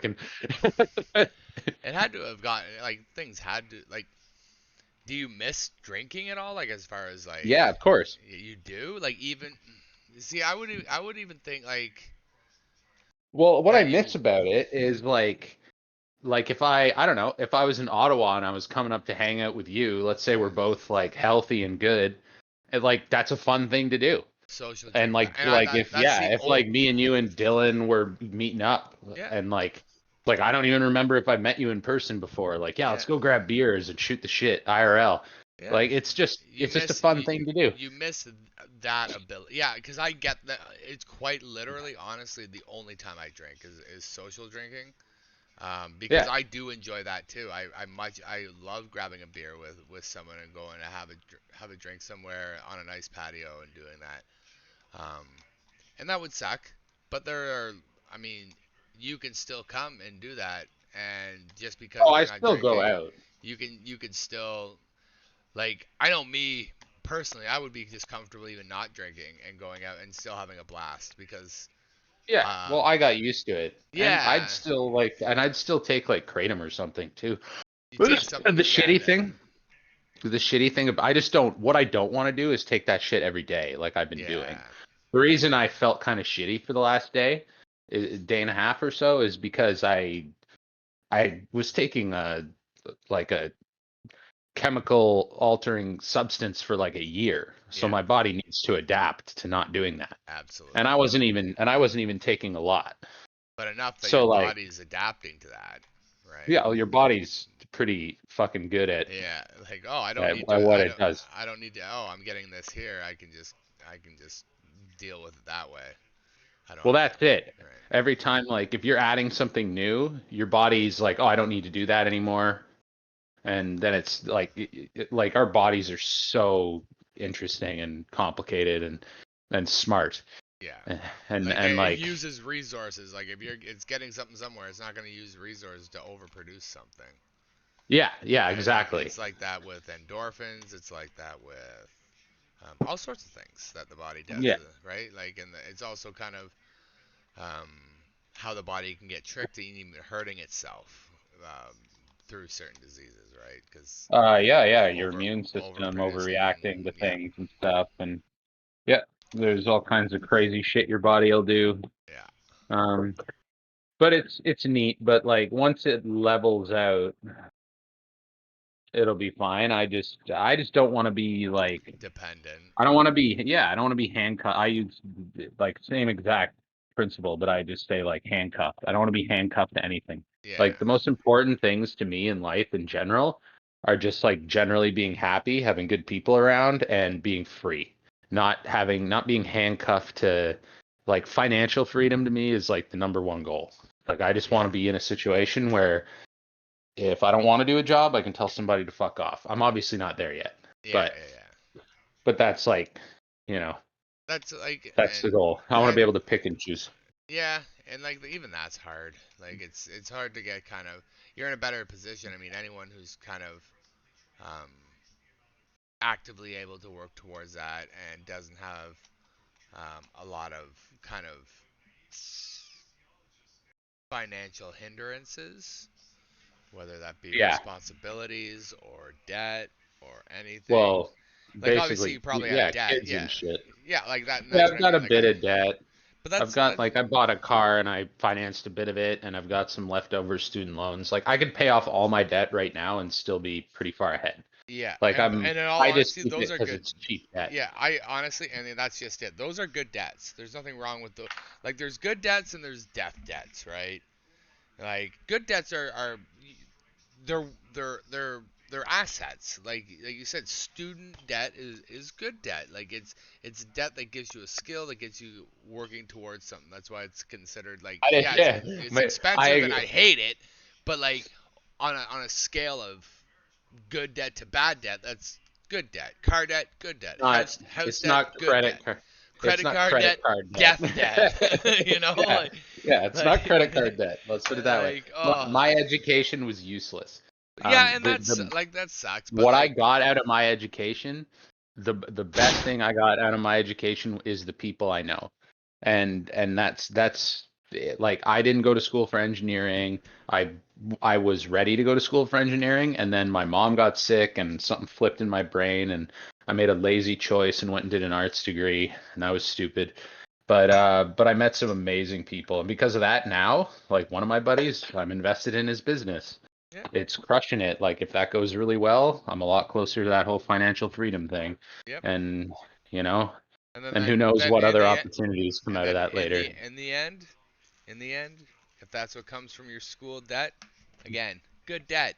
fucking. It had to have gotten like things had to like. Do you miss drinking at all? Like as far as like Yeah, of course. you do? Like even see, I would even think like Well, what I that miss you. about it is like if I don't know, if I was in Ottawa and I was coming up to hang out with you, let's say we're Yeah. both like healthy and good, and like that's a fun thing to do. Social And drink, like and I like that if that's yeah, the if old. like me and you and Dylan were meeting up Yeah, and like I don't even remember if I met you in person before. Like, yeah, yeah, let's go grab beers and shoot the shit IRL. yeah. Like You it's just a miss fun you, thing to do. you miss that ability. Yeah, because I get that. It's quite literally, honestly, the only time I drink is social drinking. Because Yeah. I do enjoy that too. I love grabbing a beer with someone and going to have a drink somewhere on a nice patio and doing that. And that would suck, but there are. I mean, you can still come and do that, and just Oh, because I you're not still go drinking, out. you can still like. I know me personally, I would be just comfortable even not drinking and going out and still having a blast because Yeah. Well, um I got used to it. And yeah, I'd still take like Kratom or something too. you But take something. Yeah, the shitty thing, I just don't, what I don't want to do is take that shit every day like I've been doing. yeah, The reason I felt kind of shitty for the last day and a half or so, is because I was taking like a chemical altering substance for like a year. So yeah, my body needs to adapt to not doing that. absolutely. And I wasn't even taking a lot. But enough that your So like, body's adapting to that, right? yeah, well, your body's pretty fucking good Yeah, like oh, at what it does. I don't need to. Oh, I'm getting this here. I can just deal with it that way. I don't. Well, that's it. Right. Every time, like, if you're adding something new, your body's like, oh, I don't need to do that anymore. And then it's like, like our bodies are so interesting and complicated and smart. Yeah. Like And it like, uses resources. Like if it's getting something somewhere, it's not going to use resources to overproduce something. yeah, yeah, Right. Like exactly. it's like that with endorphins. It's like that with all sorts of things that the body does. Yeah. Right. Like and it's also kind of um, how the body can get tricked and even hurting itself through certain diseases, right? Because Yeah, yeah. Your over immune system overreacting to overproducing, yeah, things and stuff. And yeah, there's all kinds of crazy shit your body will do. yeah, Um, but it's neat. But like once it levels out, it'll be fine. I just don't want to be like, dependent, I don't want to be, yeah, I don't want to be handcuffed. I use like same exact principle, but I just say like handcuffed. I don't want to be handcuffed to anything. yeah, Like the most important things to me in life in general are just like generally being happy, having good people around, and being free. Not being handcuffed to, like, financial freedom to me is like the number one goal. Like I just want yeah, to be in a situation where if I don't want to do a job, I can tell somebody to fuck off. I'm obviously not there yet, yeah, but yeah, yeah. that's like, you know, That's like, that's the goal. I want to be and able to pick and choose. yeah, and like even that's hard. Like it's hard to get kind of. You're in a better position. I mean, anyone who's kind of um, actively able to work towards that and doesn't have a lot of kind of financial hindrances, whether that be Yeah. responsibilities or debt or anything. Well, Like obviously you basically, probably have yeah, debt, kids yeah, and shit. yeah, like that, and Yeah, that's I've what I got a mean. Like, bit of debt. but I've that's got that, like I bought a car and I financed a bit of it, and I've got some leftover student loans. Like I could pay off all my debt right now and still be pretty far ahead. yeah, Like and in all I just honesty, keep those it are because good. it's cheap debt. Yeah, I honestly, and that's just it. Those are good debts. There's nothing wrong with the like. There's good debts and there's death debts, right? Like good debts are they're they're they're they're assets. Like you said, student debt is good debt. Like it's debt that gives you a skill that gets you working towards something. That's why it's considered like I did, yeah, yeah. it's But expensive and I hate it, but like on a scale of good debt to bad debt, that's good debt. Car debt, good debt. not House it's debt, not good credit debt. card. It's Credit not card credit debt, card death debt. debt. You know, Yeah, yeah, it's not credit card like debt. Let's put it that way. oh My education was useless. yeah, and that's The like that sucks, but what I like got out of my education, the best thing I got out of my education is the people I know, and that's like I didn't go to school for engineering. I I was ready to go to school for engineering, and then my mom got sick and something flipped in my brain, and I made a lazy choice and went and did an arts degree, and that was stupid. But I met some amazing people, and because of that now, like one of my buddies, I'm invested in his business. Yeah. It's crushing it. Like if that goes really well, I'm a lot closer to that whole financial freedom thing. Yep. And you know, And then and that who knows then what in other the opportunities come and out of then that later. in the end, if that's what comes from your school debt, again, good debt.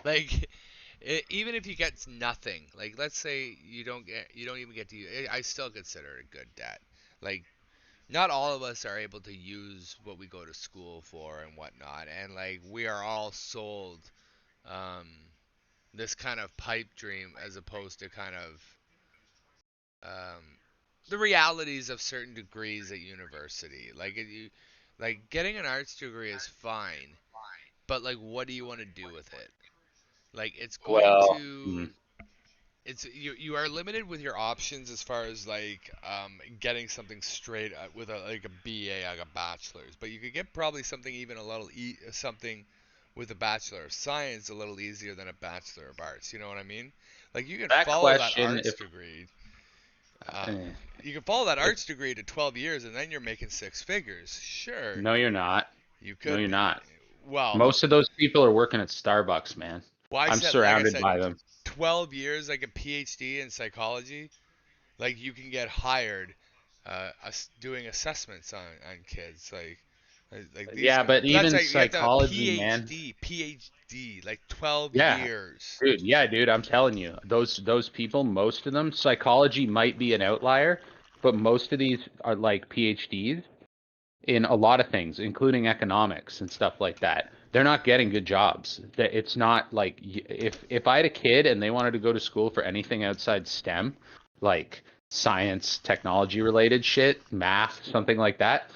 Like even if you get nothing, like let's say you don't even get to use, I still consider it a good debt. Like not all of us are able to use what we go to school for and whatnot, and like we are all sold um, this kind of pipe dream as opposed to kind of um, the realities of certain degrees at university. Like getting an arts degree is fine, but like what do you want to do with it? Like it's going Well, to it's you are limited with your options as far as like getting something straight with a like a BA like a bachelor's, but you could get probably something even a little something with a bachelor of science a little easier than a bachelor of arts. You know what I mean? Like you can that follow that question, arts if degree. Uh, eh, you can follow that if arts degree to 12 years and then you're making six figures. Sure, no, you're not. you No, could you're be. not. Well, Most of those people are working at Starbucks, man. well, I'm like I surrounded said, by them. 12 years like a PhD in psychology. Like you can get hired doing assessments on kids like these Yeah, guys. but But that's even like you have to have a psychology, man. PhD, like 12 Yeah, years. dude. Yeah, dude. I'm telling you, those people, most of them, psychology might be an outlier, but most of these are like PhDs in a lot of things, including economics and stuff like that. They're not getting good jobs. It's not like if I had a kid and they wanted to go to school for anything outside STEM, like science, technology related shit, math, something like that,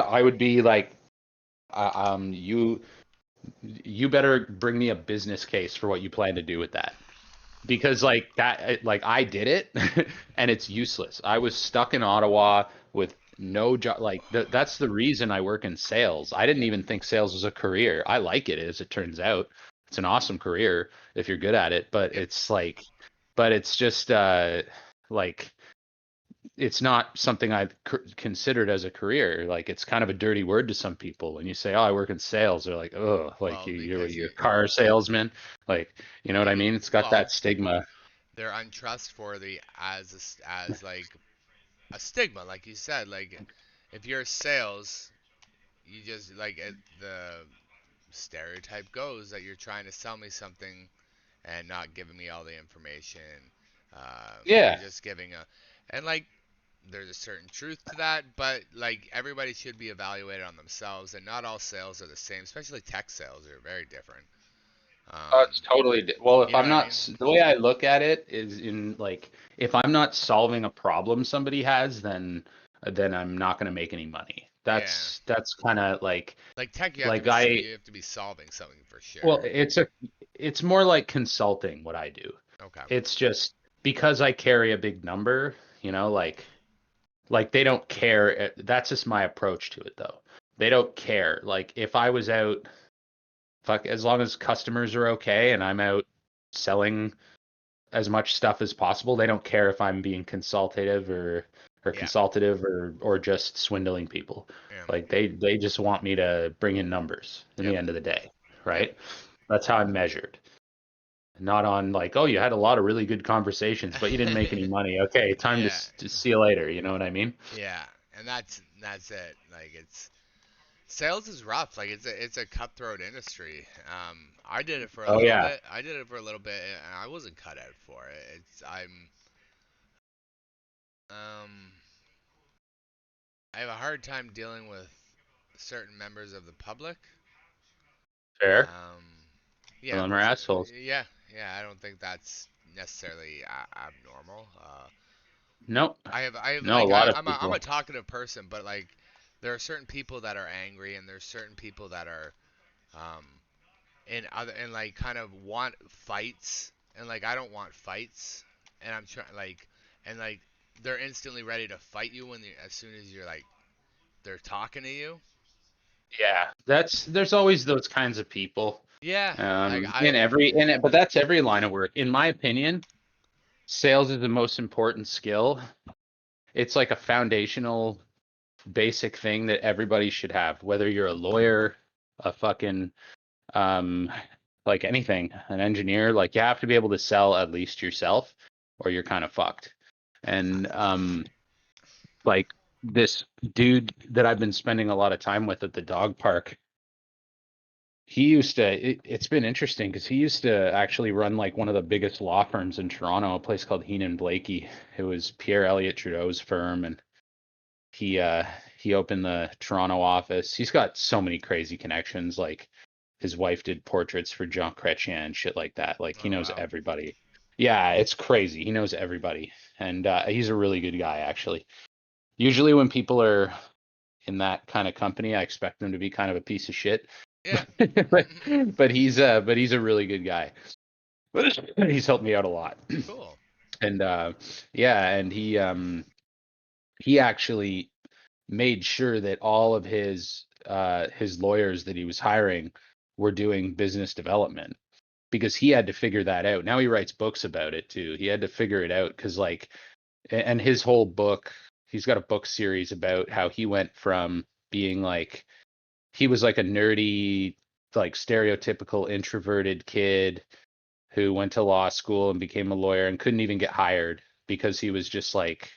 I would be like, you better bring me a business case for what you plan to do with that because like that like I did it and it's useless. I was stuck in Ottawa with no job. Like that's the reason I work in sales. I didn't Yeah, even think sales was a career. I like it as it turns out. It's an awesome career if you're good at it, but yep. it's just like it's not something I've considered as a career. Like it's kind of a dirty word to some people. When you say, "Oh, I work in sales," they're like, "Oh, like Well, because you're a car salesman." Like, you know what I mean? It's got well, that stigma. they're untrustworthy as like a stigma, like you said. Like if you're sales, you just like the stereotype goes that you're trying to sell me something and not giving me all the information. You're Yeah. just giving a, and like there's a certain truth to that, but like everybody should be evaluated on themselves, and not all sales are the same. Especially tech sales are very different. Oh, Um, it's totally well, if you know I'm what I not mean? the way I look at it is in like if I'm not solving a problem somebody has, then I'm not going to make any money. Yeah. That's kind of Like tech, like you have to be solving something for well, sure. it's more like consulting what I do. Okay. It's just because I carry a big number, like they don't care. That's just my approach to it though. They don't care. Like if I was out, fuck, as long as customers are okay and I'm out selling as much stuff as possible, they don't care if I'm being Yeah. consultative or just swindling people. Yeah. Like they just want me to bring in numbers in Yep. the end of the day, Yep. right? That's how I'm measured. Not on like, oh, you had a lot of really good conversations, but you didn't make any money. Okay, time Yeah. to see you later. You know what I mean? Yeah. And that's it. Like it's sales is rough. Like it's a cutthroat industry. I did it for a Oh little yeah, bit. I did it for a little bit, and I wasn't cut out for it. Um I have a hard time dealing with certain members of the public. fair. Um, Some yeah, of them are assholes. yeah, yeah. I don't think that's necessarily abnormal. Nope. I have No, a like lot of I'm a people. talkative person, but like there are certain people that are angry, and there's certain people that are um and like kind of want fights, and like I don't want fights, and I'm trying like and like they're instantly ready to fight you when as soon as you're like they're talking to you. Yeah, there's always those kinds of people. Yeah, like In every in it, but that's every line of work. In my opinion, sales is the most important skill. It's like a foundational basic thing that everybody should have, whether you're a lawyer, a fucking um like anything, an engineer, like you have to be able to sell at least yourself or you're kind of fucked. And like this dude that I've been spending a lot of time with at the dog park, he used to it's been interesting because he used to actually run like one of the biggest law firms in Toronto, a place called Heenan Blakey. It was Pierre Elliott Trudeau's firm, and he uh he opened the Toronto office. He's got so many crazy connections. Like his wife did portraits for Jean Chrétien and shit like that. Like he oh knows wow, everybody. Yeah, it's crazy. He knows everybody. And he's a really good guy actually. Usually when people are in that kind of company, I expect them to be kind of a piece of shit. yeah, but but he's a really good guy. He's helped me out a lot. cool. And yeah, and he actually made sure that all of his lawyers that he was hiring were doing business development because he had to figure that out. Now he writes books about it too. He had to figure it out because like and his whole book, he's got a book series about how he went from being like he was like a nerdy like stereotypical introverted kid who went to law school and became a lawyer and couldn't even get hired because he was just like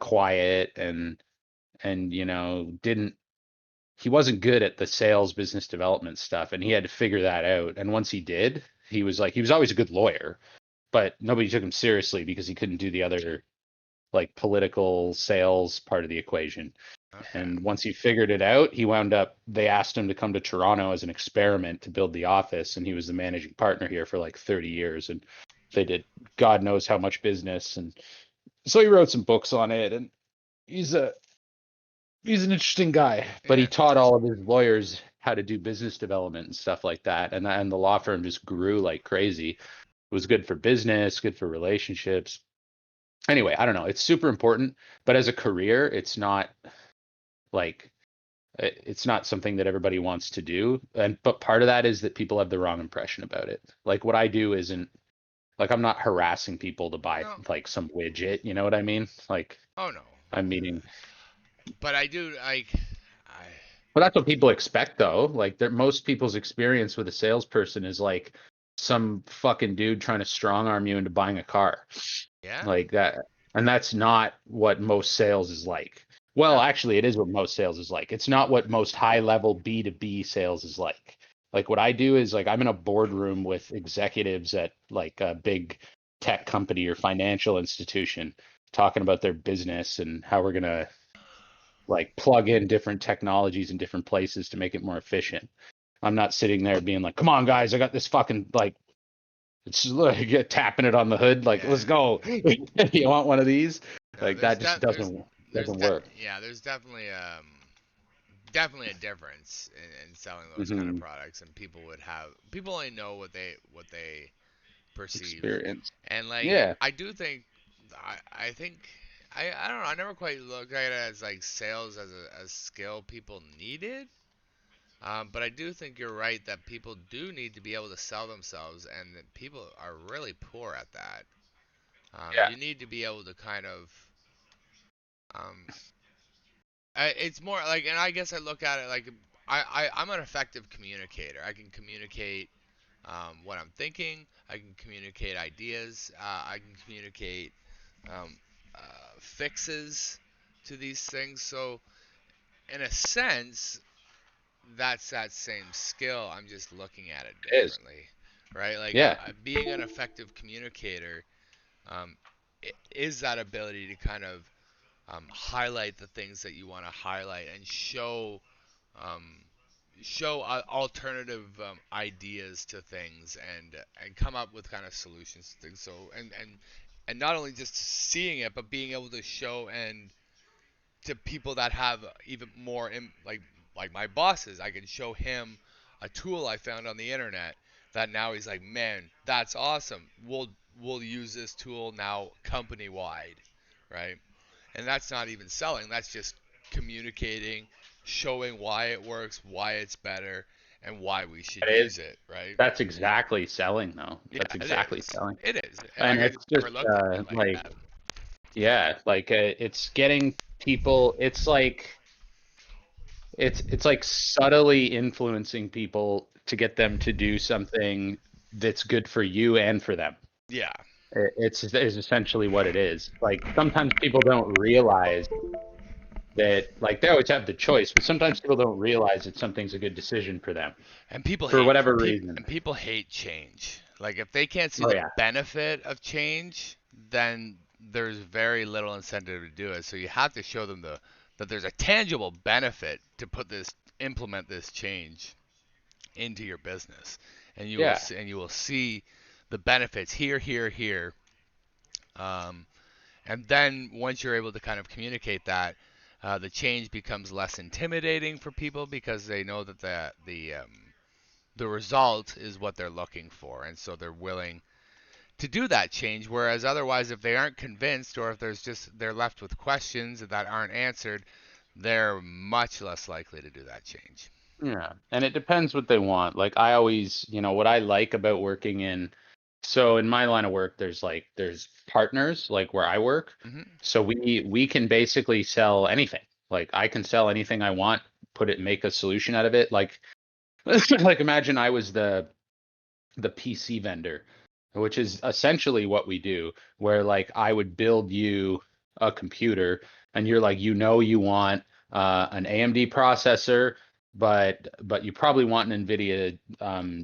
quiet and didn't he wasn't good at the sales business development stuff and he had to figure that out. And once he did, he was always a good lawyer, but nobody took him seriously because he couldn't do the other like political sales part of the equation. Okay, And once he figured it out, they asked him to come to Toronto as an experiment to build the office. And he was the managing partner here for like 30 years. And they did God knows how much business. And so he wrote some books on it. And he's a, he's an interesting guy, but he yeah, taught all of his lawyers how to do business development and stuff like that. And the law firm just grew like crazy. It was good for business, good for relationships. Anyway, I don't know. It's super important, but as a career, it's not like it's not something that everybody wants to do. And but part of that is that people have the wrong impression about it. Like what I do isn't like I'm not harassing people to buy no, like some widget, you know what I mean? Like oh no, I'm meeting but I do like, I but that's what people expect though. Like most people's experience with a salesperson is like some fucking dude trying to strong arm you into buying a car. yeah, Like that. And that's not what most sales is like. Well, no, actually, it is what most sales is like. It's not what most high level B2B sales is like. Like what I do is like I'm in a boardroom with executives at like a big tech company or financial institution talking about their business and how we're going to like plug in different technologies in different places to make it more efficient. I'm not sitting there being like, "Come on guys, I got this fucking like it's like tapping it on the hood, like, let's yeah. go. You want one of these? No, Like that just doesn't work. yeah, there's definitely a difference in selling those kind of Hmm. products, and people only know what they perceive, Experience. and like Yeah. I do think I think I don't know, I never quite looked at it as like sales as a skill people needed. But I do think you're right that people do need to be able to sell themselves, and that people are really poor at that. Yeah. You need to be able to kind of um, it's more like, and I guess I look at it like I'm an effective communicator. I can communicate what I'm thinking. I can communicate ideas. I can communicate um, fixes to these things. So, in a sense, that's that same skill. I'm just looking at it It is. differently, right? Like Yeah. being an effective communicator um, is that ability to kind of highlight the things that you want to highlight and um, show alternative ideas to things and come up with kind of solutions to things. So and not only just seeing it, but being able to show and to people that have even more like my bosses, I can show him a tool I found on the internet that now he's like, man, that's awesome. We'll use this tool now company wide, right? And that's not even selling. That's just communicating, showing why it works, why it's better, and why we should It is. use it, right? That's exactly selling, though. Yeah, That's it exactly is. selling. It is. And And like I it's just just never looked at it like like, that. yeah, like it's getting people. It's like subtly influencing people to get them to do something that's good for you and for them. Yeah. It's is essentially what it is. Like sometimes people don't realize that, like they always have the choice, but sometimes people don't realize that something's a good decision for them And people for hate whatever people reason. and people hate change. Like if they can't see Oh the yeah, benefit of change, then there's very little incentive to do it. So you have to show them that there's a tangible benefit to implement this change into your business, and yeah, you will see the benefits here, here, here. And then once you're able to kind of communicate that, the change becomes less intimidating for people because they know that the result is what they're looking for, and so they're willing to do that change. Whereas otherwise, if they aren't convinced, or if they're left with questions that aren't answered, they're much less likely to do that change. yeah. And it depends what they want. Like I always, what I like about working in, so in my line of work, there's partners like where I work. Hmm. So we can basically sell anything. Like I can sell anything I want, make a solution out of it. Like like imagine I was the PC vendor, which is essentially what we do, where like I would build you a computer and you're like, you want an AMD processor, but you probably want an NVIDIA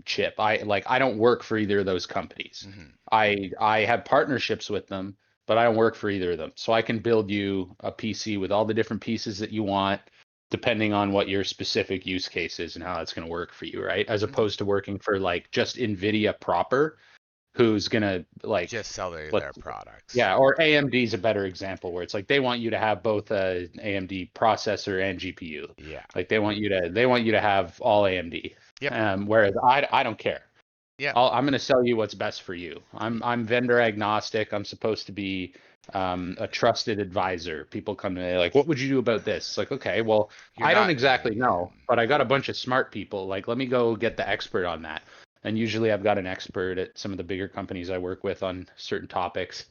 chip. I don't work for either of those companies. Hmm. I have partnerships with them, but I don't work for either of them. So I can build you a PC with all the different pieces that you want, depending on what your specific use case is and how that's going to work for you, right? As Hmm. opposed to working for like just NVIDIA proper, who's going to like, Just sell let their products. yeah, or AMD is a better example where it's like they want you to have both a AMD processor and GPU. Yeah. Like they want you to have all AMD. Yep. Whereas I don't care. Yep. I'm going to sell you what's best for you. I'm vendor agnostic. I'm supposed to be a trusted advisor. People come to me like, "What would you do about this?" It's like, okay, well, You're I don't not. exactly know, but I got a bunch of smart people. Like, let me go get the expert on that. And usually, I've got an expert at some of the bigger companies I work with on certain topics.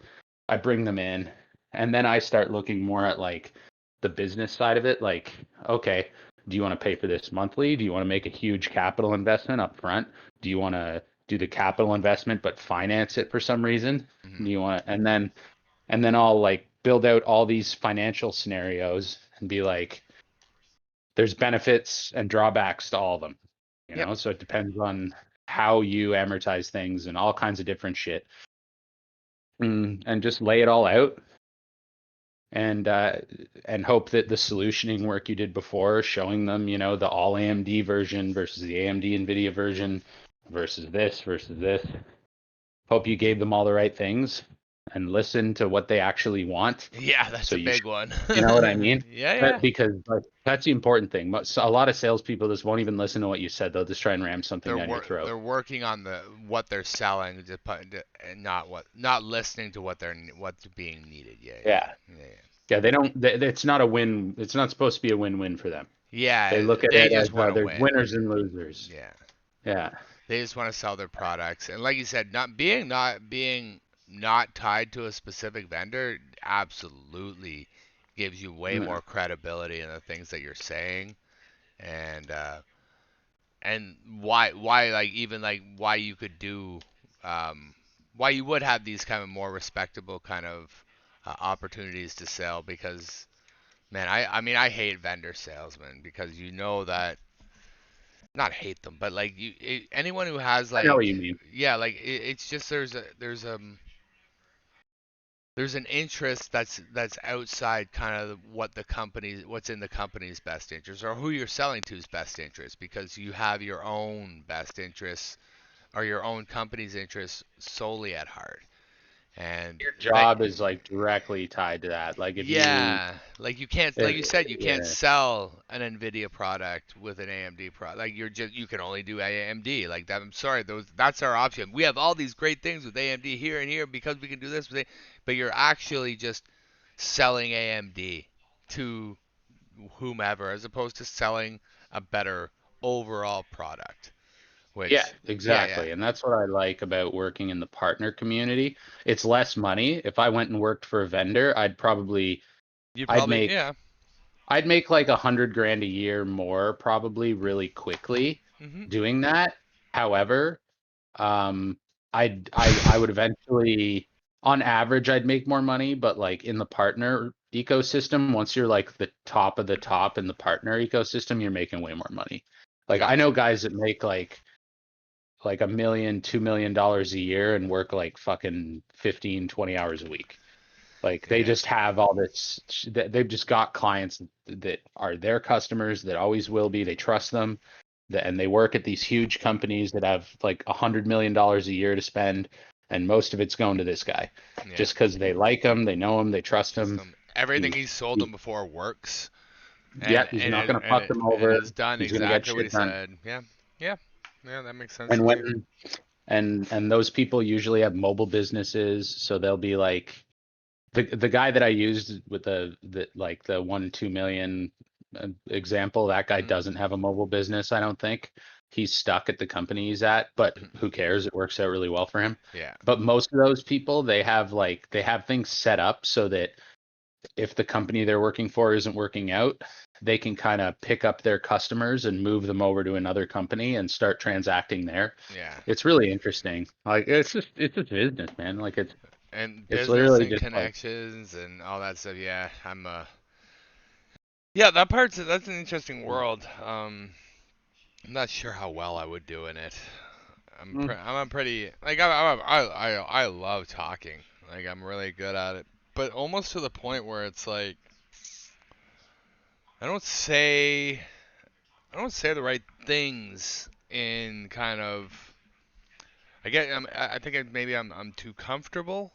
I bring them in, and then I start looking more at like the business side of it. Like, okay, do you want to pay for this monthly? Do you want to make a huge capital investment up front? Do you want to do the capital investment but finance it for some reason? Hmm. Do you want and then I'll like build out all these financial scenarios and be like, there's benefits and drawbacks to all of them, Yep. so it depends on how you amortize things and all kinds of different shit. And just lay it all out and and hope that the solutioning work you did before, showing them, the all AMD version versus the AMD NVIDIA version versus this, hope you gave them all the right things and listen to what they actually want. Yeah, that's So a big one. you know what I mean? Yeah, yeah. Because like, that's the important thing. A lot of salespeople just won't even listen to what you said. They'll just try and ram something down your throat. They're working on what they're selling, and not listening to what's being needed. Yeah, Yeah. yeah, yeah, Yeah, they don't. It's not a win. It's not supposed to be a win-win for them. yeah. They Yeah, look at they it just as want to there's win. winners and losers. Yeah, Yeah. they just want to sell their products, and like you said, not tied to a specific vendor absolutely gives you way Yeah. more credibility in the things that you're saying, and why like even like why you could do um, why you would have these kind of more respectable kind of opportunities to sell. Because man, I mean I hate vendor salesmen because you know that, not hate them, but like anyone who has I know like, what you mean. yeah, like it's just there's an interest that's outside kind of what's in the company's best interest, or who you're selling to's best interest, because you have your own best interests or your own company's interests solely at heart. And Your that, job is like directly tied to that. Like if you, yeah, like you can't, like if, you said, you can't yeah, sell an Nvidia product with an AMD product. Like you can only do AMD. Like that. I'm sorry, that's our option. We have all these great things with AMD here and here because we can do this, but you're actually just selling AMD to whomever, as opposed to selling a better overall product. Yeah, Which, yeah, yeah, exactly. And that's what I like about working in the partner community. It's less money. If I went and worked for a vendor, you'd I'd probably, make yeah, I'd make like 100 grand a year more probably really quickly hmm doing that. However, um, I would eventually, on average, I'd make more money, but like in the partner ecosystem, once you're like the top of the top in the partner ecosystem, you're making way more money. Like I know gotcha. guys that make like $1 million, $2 million a year and work like fucking 15, 20 hours a week. Like they Yeah, just have all this, they've just got clients that are their customers that always will be. They trust them, and they work at these huge companies that have like $100 million a year to spend, and most of it's going to this guy, yeah. just because they like him, they know him, they trust Just him. everything He's, he's sold them he, before works, yeah, he's and not it gonna and fuck it them and over. it's done He's gonna get exactly what he shit done. said. Yeah, yeah, yeah. That makes sense And to me. when and those people usually have mobile businesses, so they'll be like, the guy that I used with the 1-2 million example, that guy hmm doesn't have a mobile business, I don't think. He's stuck at the company he's at, but who cares? It works out really well for him. Yeah, But most of those people, they have things set up so that if the company they're working for isn't working out, they can kind of pick up their customers and move them over to another company and start transacting there. yeah. It's really interesting. Like it's just business, man. Like And it's business literally and just like connections and all that stuff. Yeah, yeah, that's an interesting world. I'm not sure how well I would do in it. mm, I'm a pretty like I love talking. Like I'm really good at it, but almost to the point where it's like I don't say I don't say the right things in kind of I think maybe I'm too comfortable.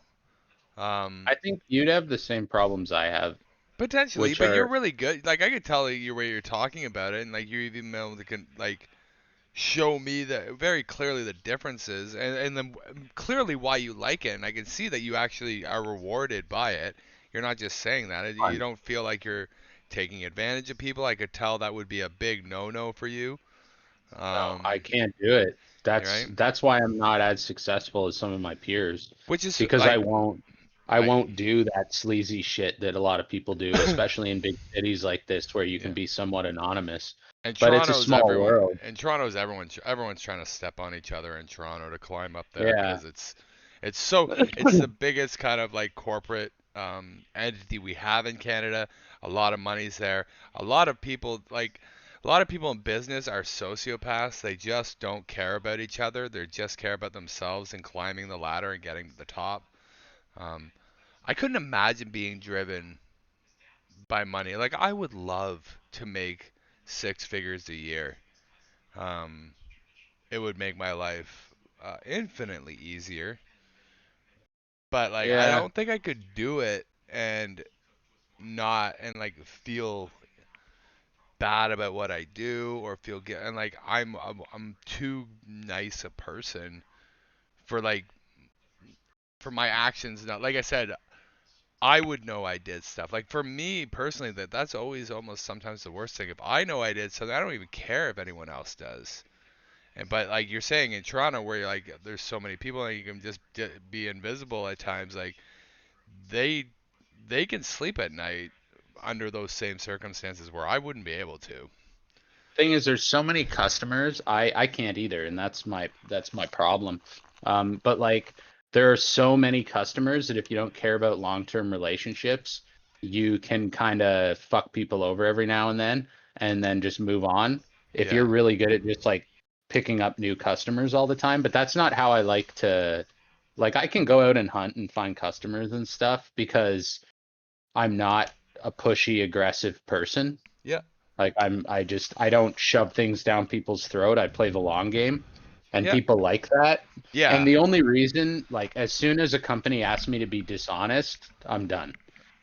Um, I think you'd have the same problems I have, Potentially, which but you're are really good. Like I could tell your way you're talking about it, and like you're even able to like show me that very clearly the differences, and then clearly why you like it. And I can see that you actually are rewarded by it. You're not just saying that. You fun. don't feel like you're taking advantage of people. I could tell that would be a big no-no for you. No, I Um, can't do it. That's right? that's why I'm not as successful as some of my peers, Which is because like I I won't do that sleazy shit that a lot of people do, especially in big cities like this where you can yeah. be somewhat anonymous. And But it's a Toronto's small everyone. world. And Toronto's everyone. Everyone's trying to step on each other in Toronto to climb up there Yeah. because it's the biggest kind of like corporate entity we have in Canada. A lot of money's there. A lot of people like a lot of people in business are sociopaths. They just don't care about each other. They just care about themselves and climbing the ladder and getting to the top. Um, I couldn't imagine being driven by money. Like I would love to make six figures a year. Um, it would make my life infinitely easier. But like, I Yeah. don't think I could do it and not and like feel bad about what I do or feel and like I'm too nice a person for like for my actions. Not like I said, I would know I did stuff. Like for me personally, that's always almost sometimes the worst thing. If I know I did something, I don't even care if anyone else does. And but like you're saying in Toronto, where you're like there's so many people and you can just be invisible at times, like they they can sleep at night under those same circumstances where I wouldn't be able to. Thing is, there's so many customers. I can't either, and that's my problem. But like there are so many customers that if you don't care about long-term relationships, you can kind of fuck people over every now and then just move on. If you're Yeah, really good at just like picking up new customers all the time, but that's not how I like to, like I can go out and hunt and find customers and stuff because I'm not a pushy, aggressive person. yeah, Like I don't shove things down people's throat. I play the long game and yeah, people like that. And yeah, the only reason, like as soon as a company asks me to be dishonest, I'm done.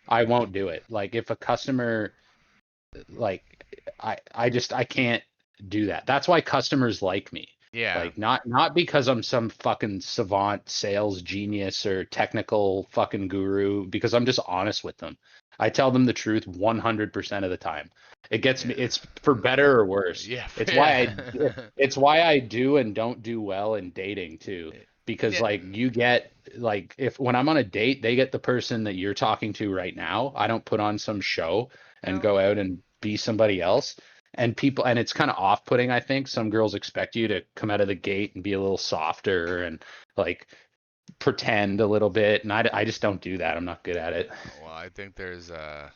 I won't do it. Like if a customer like I can't do that. That's why customers like me Yeah. Like not because I'm some fucking savant sales genius or technical fucking guru, because I'm just honest with them. I tell them the truth 100% of the time. It gets me, it's for better or worse. Yeah. It's why Yeah. I it's why I do and don't do well in dating too. Because Yeah. like you get like if when I'm on a date, they get the person that you're talking to right now. I don't put on some show and No. go out and be somebody else. And people, and it's kind of off-putting, I think. Some girls expect you to come out of the gate and be a little softer and like pretend a little bit, and I just don't do that. I'm not good at it. Well, I think there's um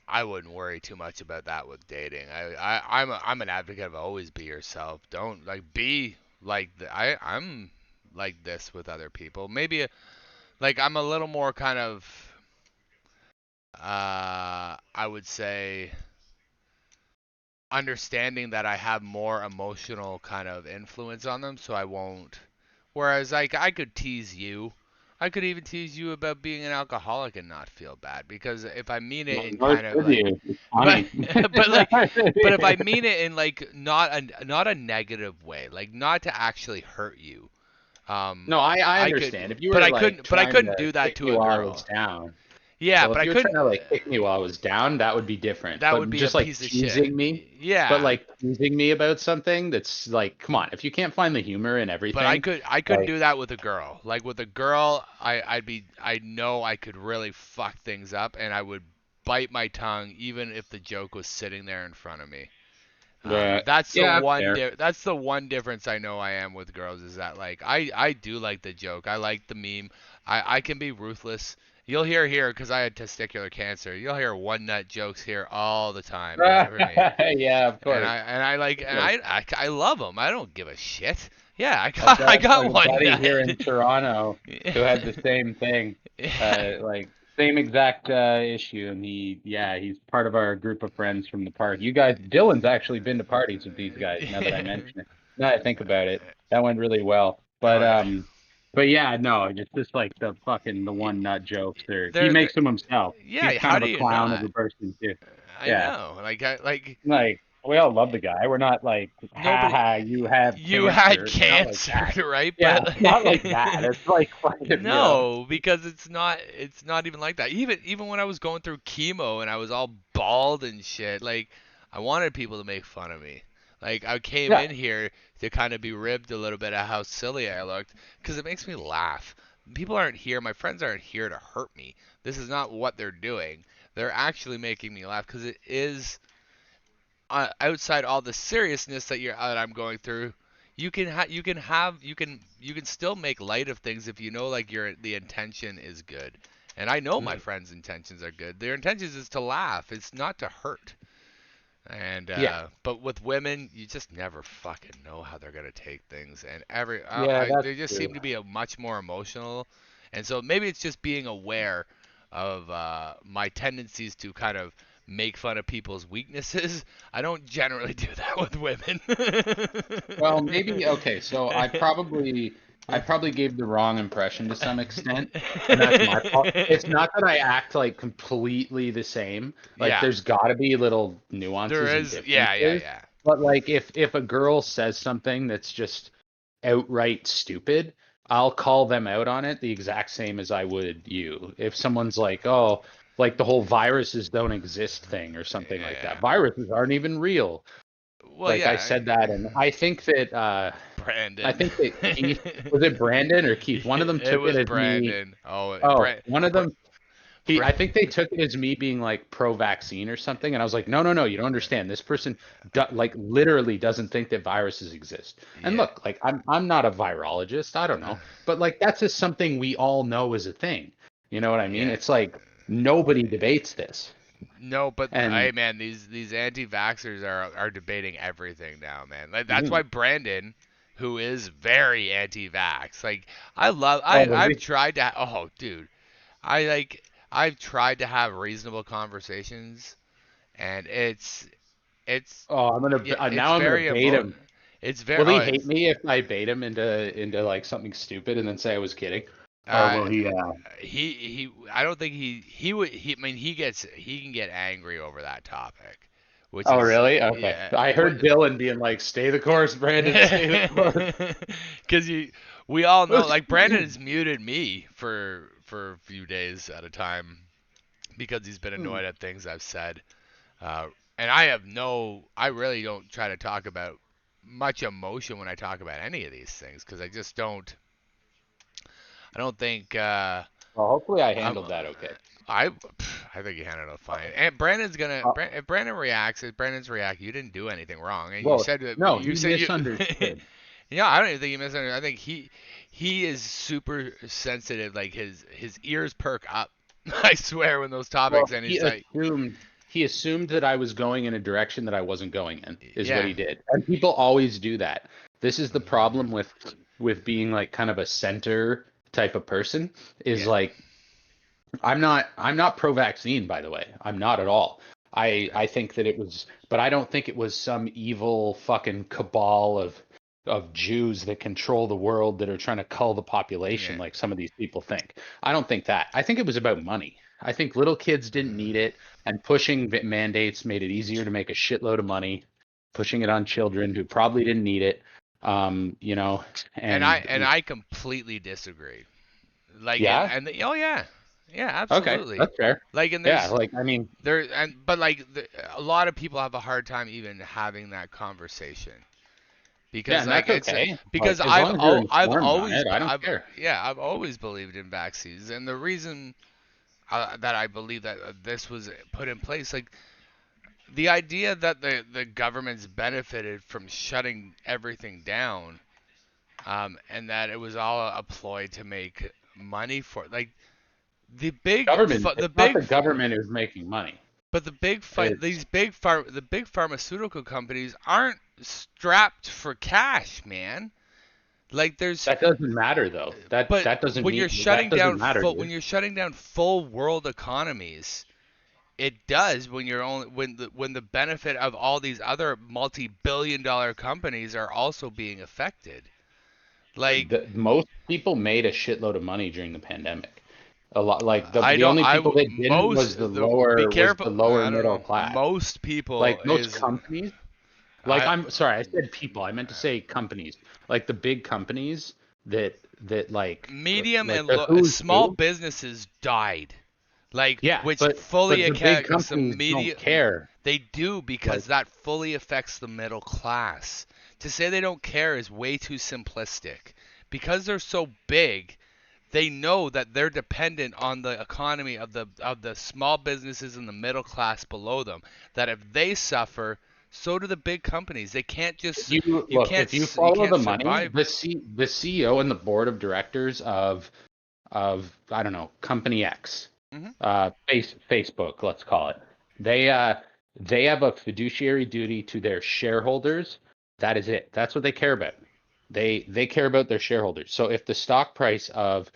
I wouldn't worry too much about that with dating. I'm an advocate of always be yourself. Don't like be like I'm like this with other people. Maybe like I'm a little more kind of I would say understanding that I have more emotional kind of influence on them, so I won't. Whereas like I could tease you. I could even tease you about being an alcoholic and not feel bad because if I mean it in Nor kind of should like you. It's but funny. but like but if I mean it in like not a negative way, like not to actually hurt you. No, I I could understand. If you were like but I trying couldn't to do that kick to me a while I was girl. down, Yeah, well, but if I you were trying couldn't to like kick me while I was down, that would be different. that would But be a just like piece of shit. teasing me, but Yeah. like teasing me about something that's like, come on, if you can't find the humor in But everything, I couldn't like, do that with a girl. Like with a girl, I know I could really fuck things up, and I would bite my tongue even if the joke was sitting there in front of me. yeah, That's the yeah, one fair. that's the one difference I know I am with girls is that like I do like the joke. I like the meme. I can be ruthless. You'll hear here because I had testicular cancer. You'll hear one nut jokes here all the time for me. Yeah, of And course. I like Of and course. I love them. I don't give a shit. Yeah, I've I got got a one buddy here nut. in Toronto who had the same thing, like same exact issue, and yeah, he's part of our group of friends from the park. You guys, Dylan's actually been to parties with these guys. Now that I mention it, now that I think about it, that went really well. Oh yeah. But yeah, no, it's just like the one nut jokes, or he They're makes them himself. He's yeah. kind How of do a you clown of not? a person too. I Yeah. know. Like I like Like, we all love the guy. We're not like, ha nobody. ha, you have You had cancer. Not like cancer, that. right? Yeah, But not like that. It's like fucking, no, because it's not even like that. Even when I was going through chemo and I was all bald and shit, like I wanted people to make fun of me. Like I came yeah, in here to kind of be ribbed a little bit at how silly I looked because it makes me laugh. People aren't here, my friends aren't here to hurt me. This is not what they're doing. They're actually making me laugh because it is outside all the seriousness that I'm going through, you can still make light of things if you know like the intention is good. And I know my mhm, friends' intentions are good. Their intentions is to laugh. It's not to hurt. And yeah, but with women, you just never fucking know how they're gonna take things. And yeah. That's they just true. seem to be a much more emotional. And so maybe it's just being aware of my tendencies to kind of make fun of people's weaknesses. I don't generally do that with women. Well, maybe okay. So I probably gave the wrong impression to some extent, and that's my fault. It's not that I act like completely the same. Like, Yeah, there's got to be little there nuances and is. Yeah, yeah, differences. yeah. But like, if a girl says something that's just outright stupid, I'll call them out on it the exact same as I would you. If someone's like, oh, like the whole viruses don't exist thing or something like that. Yeah. Viruses aren't even real. Well, Like I yeah. said that, and I Brandon. think that Keith, was it Brandon or Keith? One of them It took it was as me. Brandon. Oh, Oh, one of them. Bra- I think they took it as me being like pro-vaccine or something, and I was like, no, no, no, you don't understand. This person, like, literally doesn't think that viruses exist. And yeah. look, like, I'm not a virologist. I don't know, but like, that's just something we all know is a thing. You know what I mean? Yeah. It's like nobody debates this, No, but and hey, man, these anti-vaxxers are debating everything now, man. Like that's mhm. why Brandon, who is very anti-vax, like Oh, was I've he? tried to. Oh, dude, I've tried to have reasonable conversations, and Oh, it's now I'm gonna very bait him. it's very Will he hate me if I bait him into like something stupid and then say I was kidding? Or uh will he he I don't think he would he I mean he can get angry over that topic. which Oh, is really? Okay. yeah, I heard Dylan being like, "Stay the course, Brandon. Stay the course." because we all know like Brandon has muted me for a few days at a time because he's been annoyed at things I've said. Uh, and I really don't try to talk about much emotion when I talk about any of these things because I just don't. I don't think. Well, hopefully I I'm, handled that okay. I I think you handled it fine. And Brandon's gonna. Uh, If Brandon reacts, if Brandon's react, you didn't do anything wrong, and you well, said that no, you he said you. misunderstood. Yeah, I don't even think he misunderstood. I think he is super sensitive. Like his ears perk up. I swear when those topics, Well, and he's like, he assumed that I was going in a direction that I wasn't going in, is what yeah, he did. And people always do that. This is the mm-hmm. problem with being like kind of a center type of person, is Yeah, like I'm not pro vaccine, by the way. I'm not at all. I think that it was, but I don't think it was some evil fucking cabal of Jews that control the world that are trying to cull the population yeah. like some of these people think. I don't think that. I think it was about money. I think little kids didn't need it, and pushing mandates made it easier to make a shitload of money, pushing it on children who probably didn't need it. You know, And and I completely disagree. Like yeah, oh yeah, yeah, okay, absolutely. that's fair. Like and Yeah, there's like I mean, there and but like a lot of people have a hard time even having that conversation yeah, because and like that's it's okay. Like because as long as you're informed on it, I don't I've care. yeah I've always believed in vaccines and the reason that I believe that this was put in place like the idea that the government's benefited from shutting everything down and that it was all a ploy to make money for like Government, the it's not big the government who's making money. but the big fight It's the big pharmaceutical companies aren't strapped for cash, man. Like there's that doesn't matter though. but That doesn't when you're mean that shutting doesn't down matter, dude. full world economies, it does when you're only when the benefit of all these other multi-billion-dollar companies are also being affected. Like Most people made a shitload of money during the pandemic. A lot, like the only people that didn't most the be was the careful. lower I don't middle know. class. Most Like people most is companies, like I I'm sorry, I said people. I meant to say companies. Like the big companies that medium like and the who's small who. businesses died. Like Yeah, which fully but the big account companies some don't media care. they do Like because that fully affects the middle class. To say they don't care is way too simplistic. Because they're so big, they know that they're dependent on the economy of the small businesses and the middle class below them. That if they suffer, so do the big companies. They can't if just you look, if you you follow can't the money, survive. the CEO and the board of directors of I don't know, company X, Hmm. Facebook, let's call it. They uh they have a fiduciary duty to their shareholders. That is it. That's what they care about. They care about their shareholders. So if the stock price of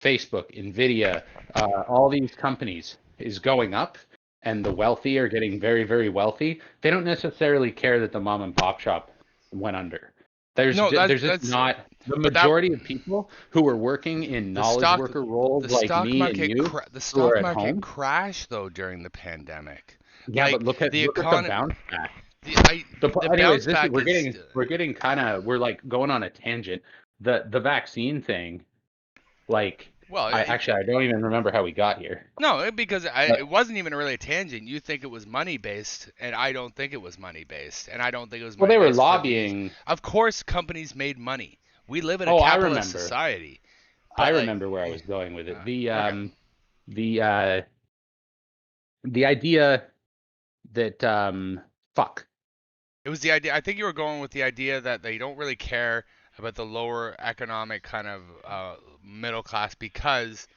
Facebook, Nvidia, all these companies is going up, and the wealthy are getting very, very wealthy, they don't necessarily care that the mom and pop shop went under. No, There's just that's not the but that majority of people who are working in the knowledge stock worker roles like me and you the who are stock at market home. crashed though during the pandemic. Yeah, but Like the look at the econ bounce back. the Anyways, bounce this is back is we're getting kind of we're like going on a tangent. The vaccine thing, like well I don't even remember how we got here. no because But it wasn't even really a tangent. You think it was money based, and I don't think it was money based, and I don't think it was well, money they were based for these. lobbying. Of course, companies made money. We live in a Oh, capitalist society, I but like remember where I was going with it. okay. The the idea that fuck. It was the idea. I think you were going with the idea that they don't really care about the lower economic kind of middle class because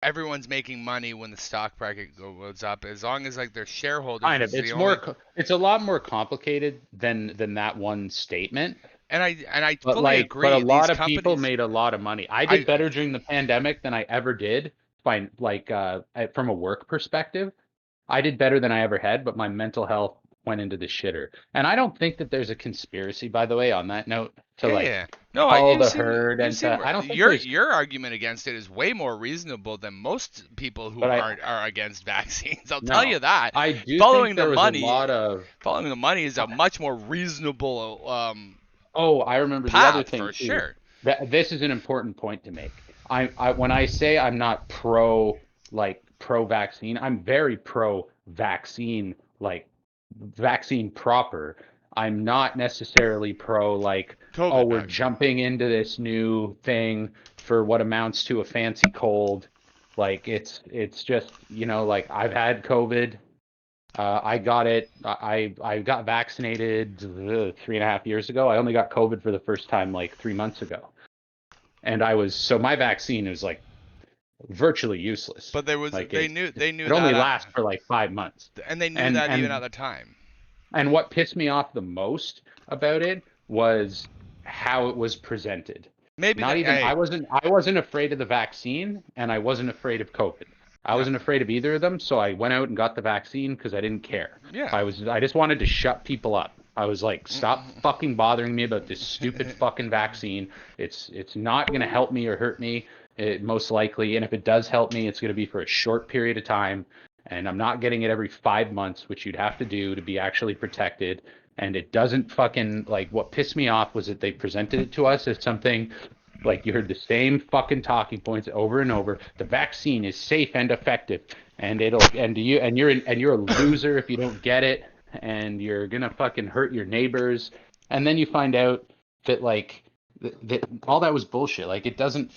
everyone's making money when the stock market goes up. As long as like their shareholders, Kind which of. is the It's only. it's a lot more complicated than that one statement. And I But fully but a agree. These lot of people companies, made a lot of money. I did I better during the pandemic than I ever did from a work perspective. I did better than I ever had, but my mental health went into the shitter. And I don't think that there's a conspiracy, by the way, on that note, to Yeah, like yeah. No, cull you the seem herd you and seem to. I don't think your there's. your argument against it is way more reasonable than most people who But I are against vaccines. I'll tell no, you that. I do think Following the there was a money, lot of. following the money is a much more reasonable Oh, I remember the other path thing for too. sure. That this is an important point to make. I when I say I'm not pro vaccine, I'm very pro vaccine, like vaccine proper. I'm not necessarily pro like, oh, COVID we're vaccine. jumping into this new thing for what amounts to a fancy cold. Like it's just, like I've had COVID. I got it. I got vaccinated 3.5 years ago. I only got COVID for the first time like 3 months ago, and my vaccine is like virtually useless. But there was Like they knew it only that lasts for like 5 months, and they knew and that even at and the time. and what pissed me off the most about it was how it was presented. Maybe Not that even hey, I wasn't afraid of the vaccine, and I wasn't afraid of COVID. I yeah. wasn't afraid of either of them, so I went out and got the vaccine because I didn't care. Yeah. I just wanted to shut people up. I was like, stop fucking bothering me about this stupid fucking vaccine. It's not gonna help me or hurt me, most likely. And if it does help me, it's gonna be for a short period of time. And I'm not getting it every 5 months, which you'd have to do to be actually protected. And it doesn't fucking like what pissed me off was that they presented it to us as something like you heard the same fucking talking points over and over. The vaccine is safe and effective, and you're a loser if you don't get it, and you're gonna fucking hurt your neighbors. And then you find out that that all that was bullshit. Like it doesn't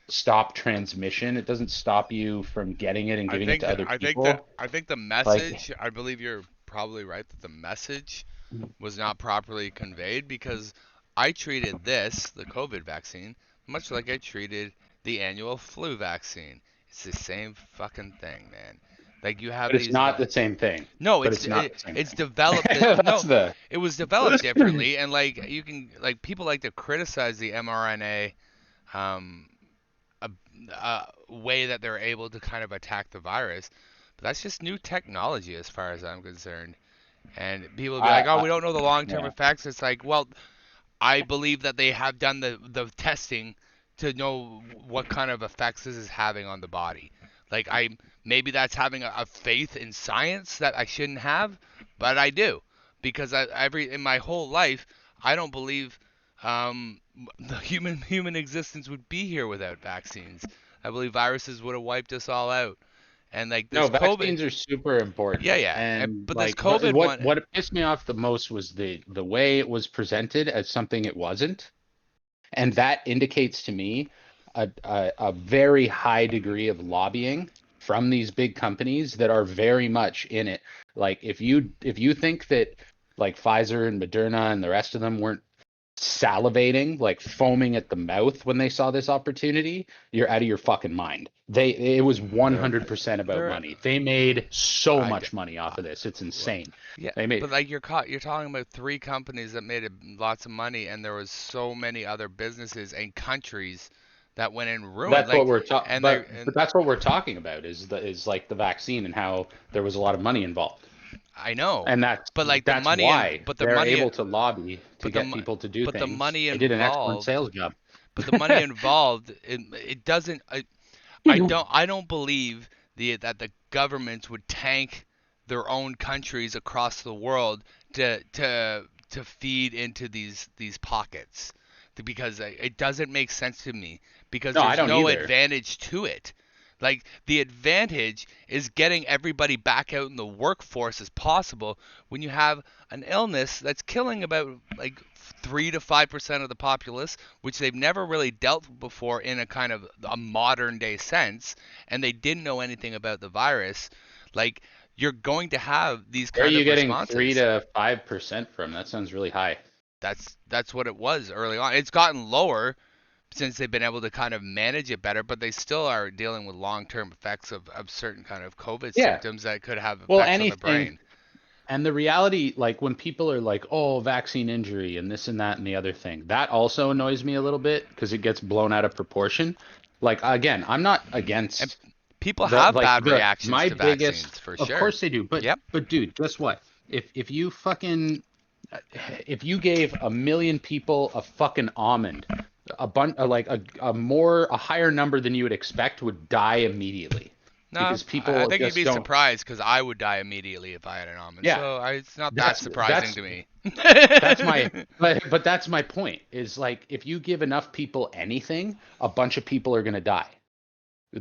stop transmission. It doesn't stop you from getting it and I giving it think to that other I think that people. I think the Like message. I believe you're probably right that the message was not properly conveyed because I treated the COVID vaccine, much like I treated the annual flu vaccine. It's the same fucking thing, man. Like you have but it's these. not the same thing. No, But it's not the same it's thing. developed. That's No, the it was developed differently, and like you can like people like to criticize the mRNA um, a, a way that they're able to kind of attack the virus. But that's just new technology as far as I'm concerned. And people will be like, "Oh, I we don't know the long-term yeah. effects." It's like, well, I believe that they have done the testing to know what kind of effects this is having on the body. Like I maybe that's having a faith in science that I shouldn't have, but I do because in my whole life I don't believe the human existence would be here without vaccines. I believe viruses would have wiped us all out. And like No, this COVID, vaccines are super yeah, important. yeah, And but this like what COVID what one, what pissed me off the most was the way it was presented as something it wasn't. And that indicates to me a very high degree of lobbying from these big companies that are very much in it. Like if you think that like Pfizer and Moderna and the rest of them weren't salivating, like foaming at the mouth when they saw this opportunity, you're out of your fucking mind. It was they're 100% about they're money. They made so I, much money off of this. It's insane. yeah, They made but like you're talking about three companies that made lots of money, and there was so many other businesses and countries that went in ruin. That's Like, what we're talking, and they but and that's what we're talking about is like the vaccine and how there was a lot of money involved, I know, and that's but like the that's money and why but the they're money able to lobby to but the get mo- people to do but the things. money They did an excellent involved sales job. but the money involved it doesn't I don't believe that the governments would tank their own countries across the world to feed into these pockets because it doesn't make sense to me because No, I there's don't no either. advantage to it. Like the advantage is getting everybody back out in the workforce as possible when you have an illness that's killing about like 3 to 5% of the populace, which they've never really dealt with before in a kind of a modern day sense, and they didn't know anything about the virus. Like you're going to have these Where are kind you of getting three responses. to five percent from? That sounds really high. That's what it was early on. It's gotten lower since they've been able to kind of manage it better, but they still are dealing with long-term effects of certain kind of COVID Yeah. symptoms that could have Well, effects on the anything. brain. And the reality, like when people are like, oh, vaccine injury and this and that and the other thing, that also annoys me a little bit because it gets blown out of proportion. Like, again, I'm not And against People the have like bad the reactions my to vaccines biggest, for of sure. course they do, Yep. but dude, guess what? If you fucking if you gave a million people a fucking almond, like a higher number than you would expect would die immediately No, because I people think you'd just be don't. surprised because I would die immediately if I had an almond. Yeah, So it's not that that's surprising that's to me. that's my but that's my point is like if you give enough people anything, a bunch of people are gonna die.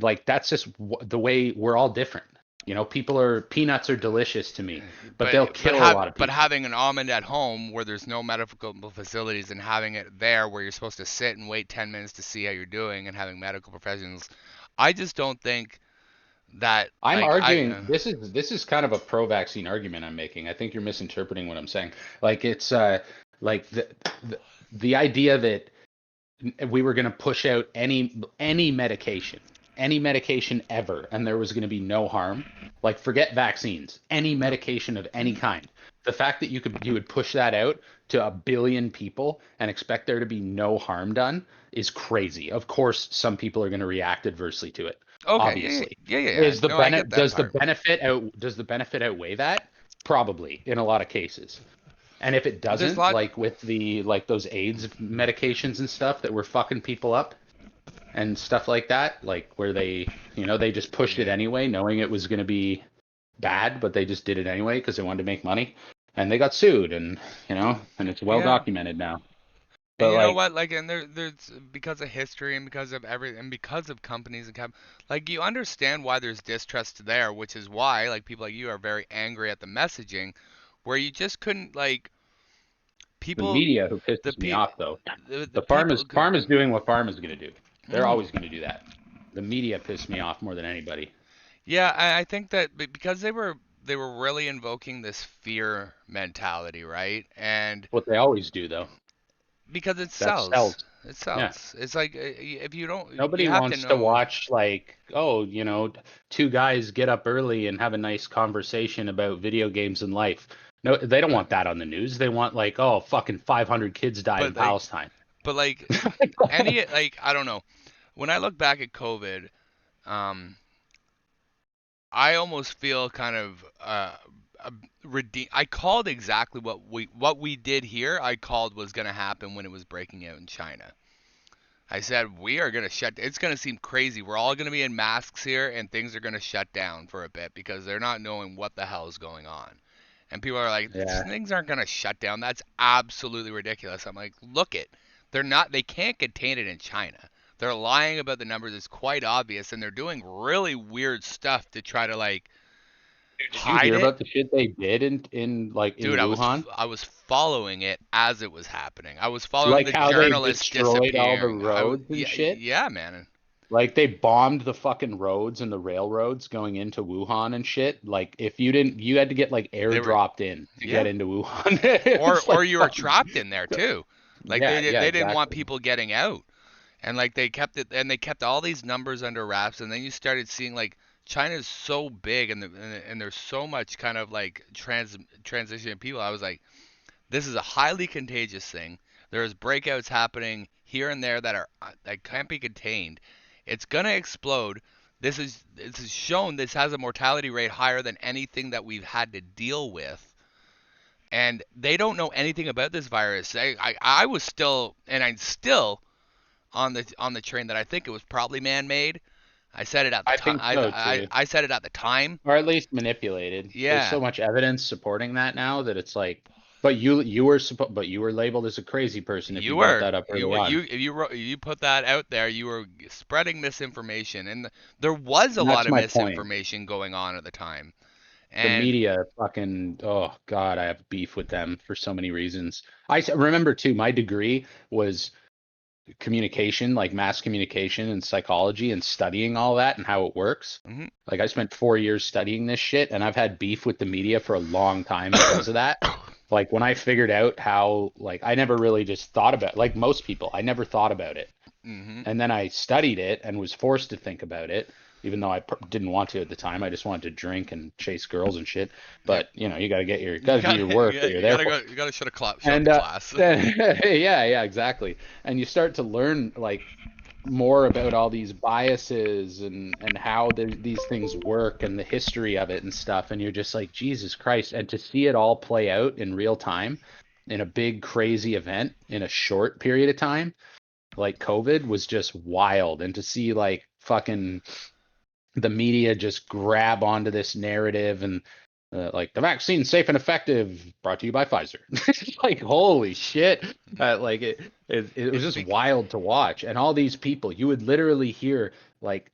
Like that's just the way we're all different. Peanuts are delicious to me, but but they'll kill a lot of but people. having an almond at home where there's no medical facilities and having it there where you're supposed to sit and wait 10 minutes to see how you're doing and having medical professionals, I just don't think that I'm like I arguing this is kind of a pro-vaccine argument I'm making. I think you're misinterpreting what I'm saying. Like it's like the, the idea that we were going to push out any medication ever, and there was going to be no harm. Like forget vaccines, any no. medication of any kind. The fact that you would push that out to a billion people and expect there to be no harm done is crazy. Of course, some people are going to react adversely to it. Okay, Obviously, yeah. No, I get that part. does the benefit outweigh that? Probably in a lot of cases. And if it There's a doesn't, lot. like with those AIDS medications and stuff that were fucking people up and stuff like that, like where they just pushed it Yeah. anyway, knowing it was going to be bad, but they just did it anyway because they wanted to make money, and they got sued, and it's well Yeah. documented now. And But you know like what? Like, and there's because of history and because of everything, and because of companies and like you understand why there's distrust there, which is why like people like you are very angry at the messaging, where you just couldn't like the people, media who the pisses me pe, off though, the the farm people. is farm is doing what farm is going to do. They're Mhm. always going to do that. The media piss me off more than anybody. Yeah, I think that because they were really invoking this fear mentality, right? And What they always do though. because it That sells. sells. It Yeah. sells. It's like if you don't, you Nobody have to wants to know. watch like, oh, two guys get up early and have a nice conversation about video games and life. No, they don't But want that on the news. They want like, oh, fucking 500 kids died in but like Palestine. but like any like I don't know. When I look back at COVID, um, I almost feel kind of I called exactly what we did here. I called was going to happen when it was breaking out in China. I said we are going to shut. It's going to seem crazy. We're all going to be in masks here, and things are going to shut down for a bit because they're not knowing what the hell is going on. And people are like, Yeah. things aren't going to shut down. That's absolutely ridiculous. I'm like, look it. They're not. They can't contain it in China. They're lying about the numbers. It's quite obvious, and they're doing really weird stuff to try to like Did you hide hear it. about the shit they did in Dude, Wuhan? I was following it as it was happening. I was following Like the how they journalists destroyed all the disappearing. roads and Yeah, shit? yeah, man. Like they bombed the fucking roads and the railroads going into Wuhan and shit. Like if you didn't, you had to get like They were, airdropped in to get yeah. into Wuhan. Or It's like you were fucking trapped in there too. Like yeah, yeah, they didn't want exactly. people getting out. And like they kept it and they kept all these numbers under wraps and then you started seeing like China's so big and there's so much kind of like transition people. I was like, this is a highly contagious thing. There's breakouts happening here and there that can't be contained. It's gonna explode. This is shown this has a mortality rate higher than anything that we've had to deal with. And they don't know anything about this virus. I was still and I'm still on the train that I think it was probably man-made. I said it at the I time. think so too, I said it at the time. or at least manipulated. There's Yeah, so much evidence supporting that now that it's like, but you were labeled as a crazy person if you you brought were. that up early on. You put that out there. You were spreading misinformation, and there was a And lot that's of my point. misinformation going on at the time. The And media fucking, oh God, I have beef with them for so many reasons. Remember too, my degree was communication, like mass communication and psychology and studying all that and how it works. mhm. Like I spent 4 years studying this shit and I've had beef with the media for a long time because of that. Like when I figured out how, like, I never really just thought about, like most people, I never thought about it. Mhm. And then I studied it and was forced to think about it, even though I didn't want to at the time. I just wanted to drink and chase girls and shit. Yep. But you got to You do your gotta work that you're you there gotta for. go. You gotta show up And to class. yeah, yeah, exactly. And you start to learn like more about all these biases and how these things work and the history of it and stuff, and you're just like, Jesus Christ. And to see it all play out in real time in a big crazy event in a short period of time like COVID was just wild. And to see like fucking the media just grab onto this narrative and like the vaccine's safe and effective, brought to you by Pfizer. It's like holy shit! Like it was It's just big. wild to watch, and all these people you would literally hear like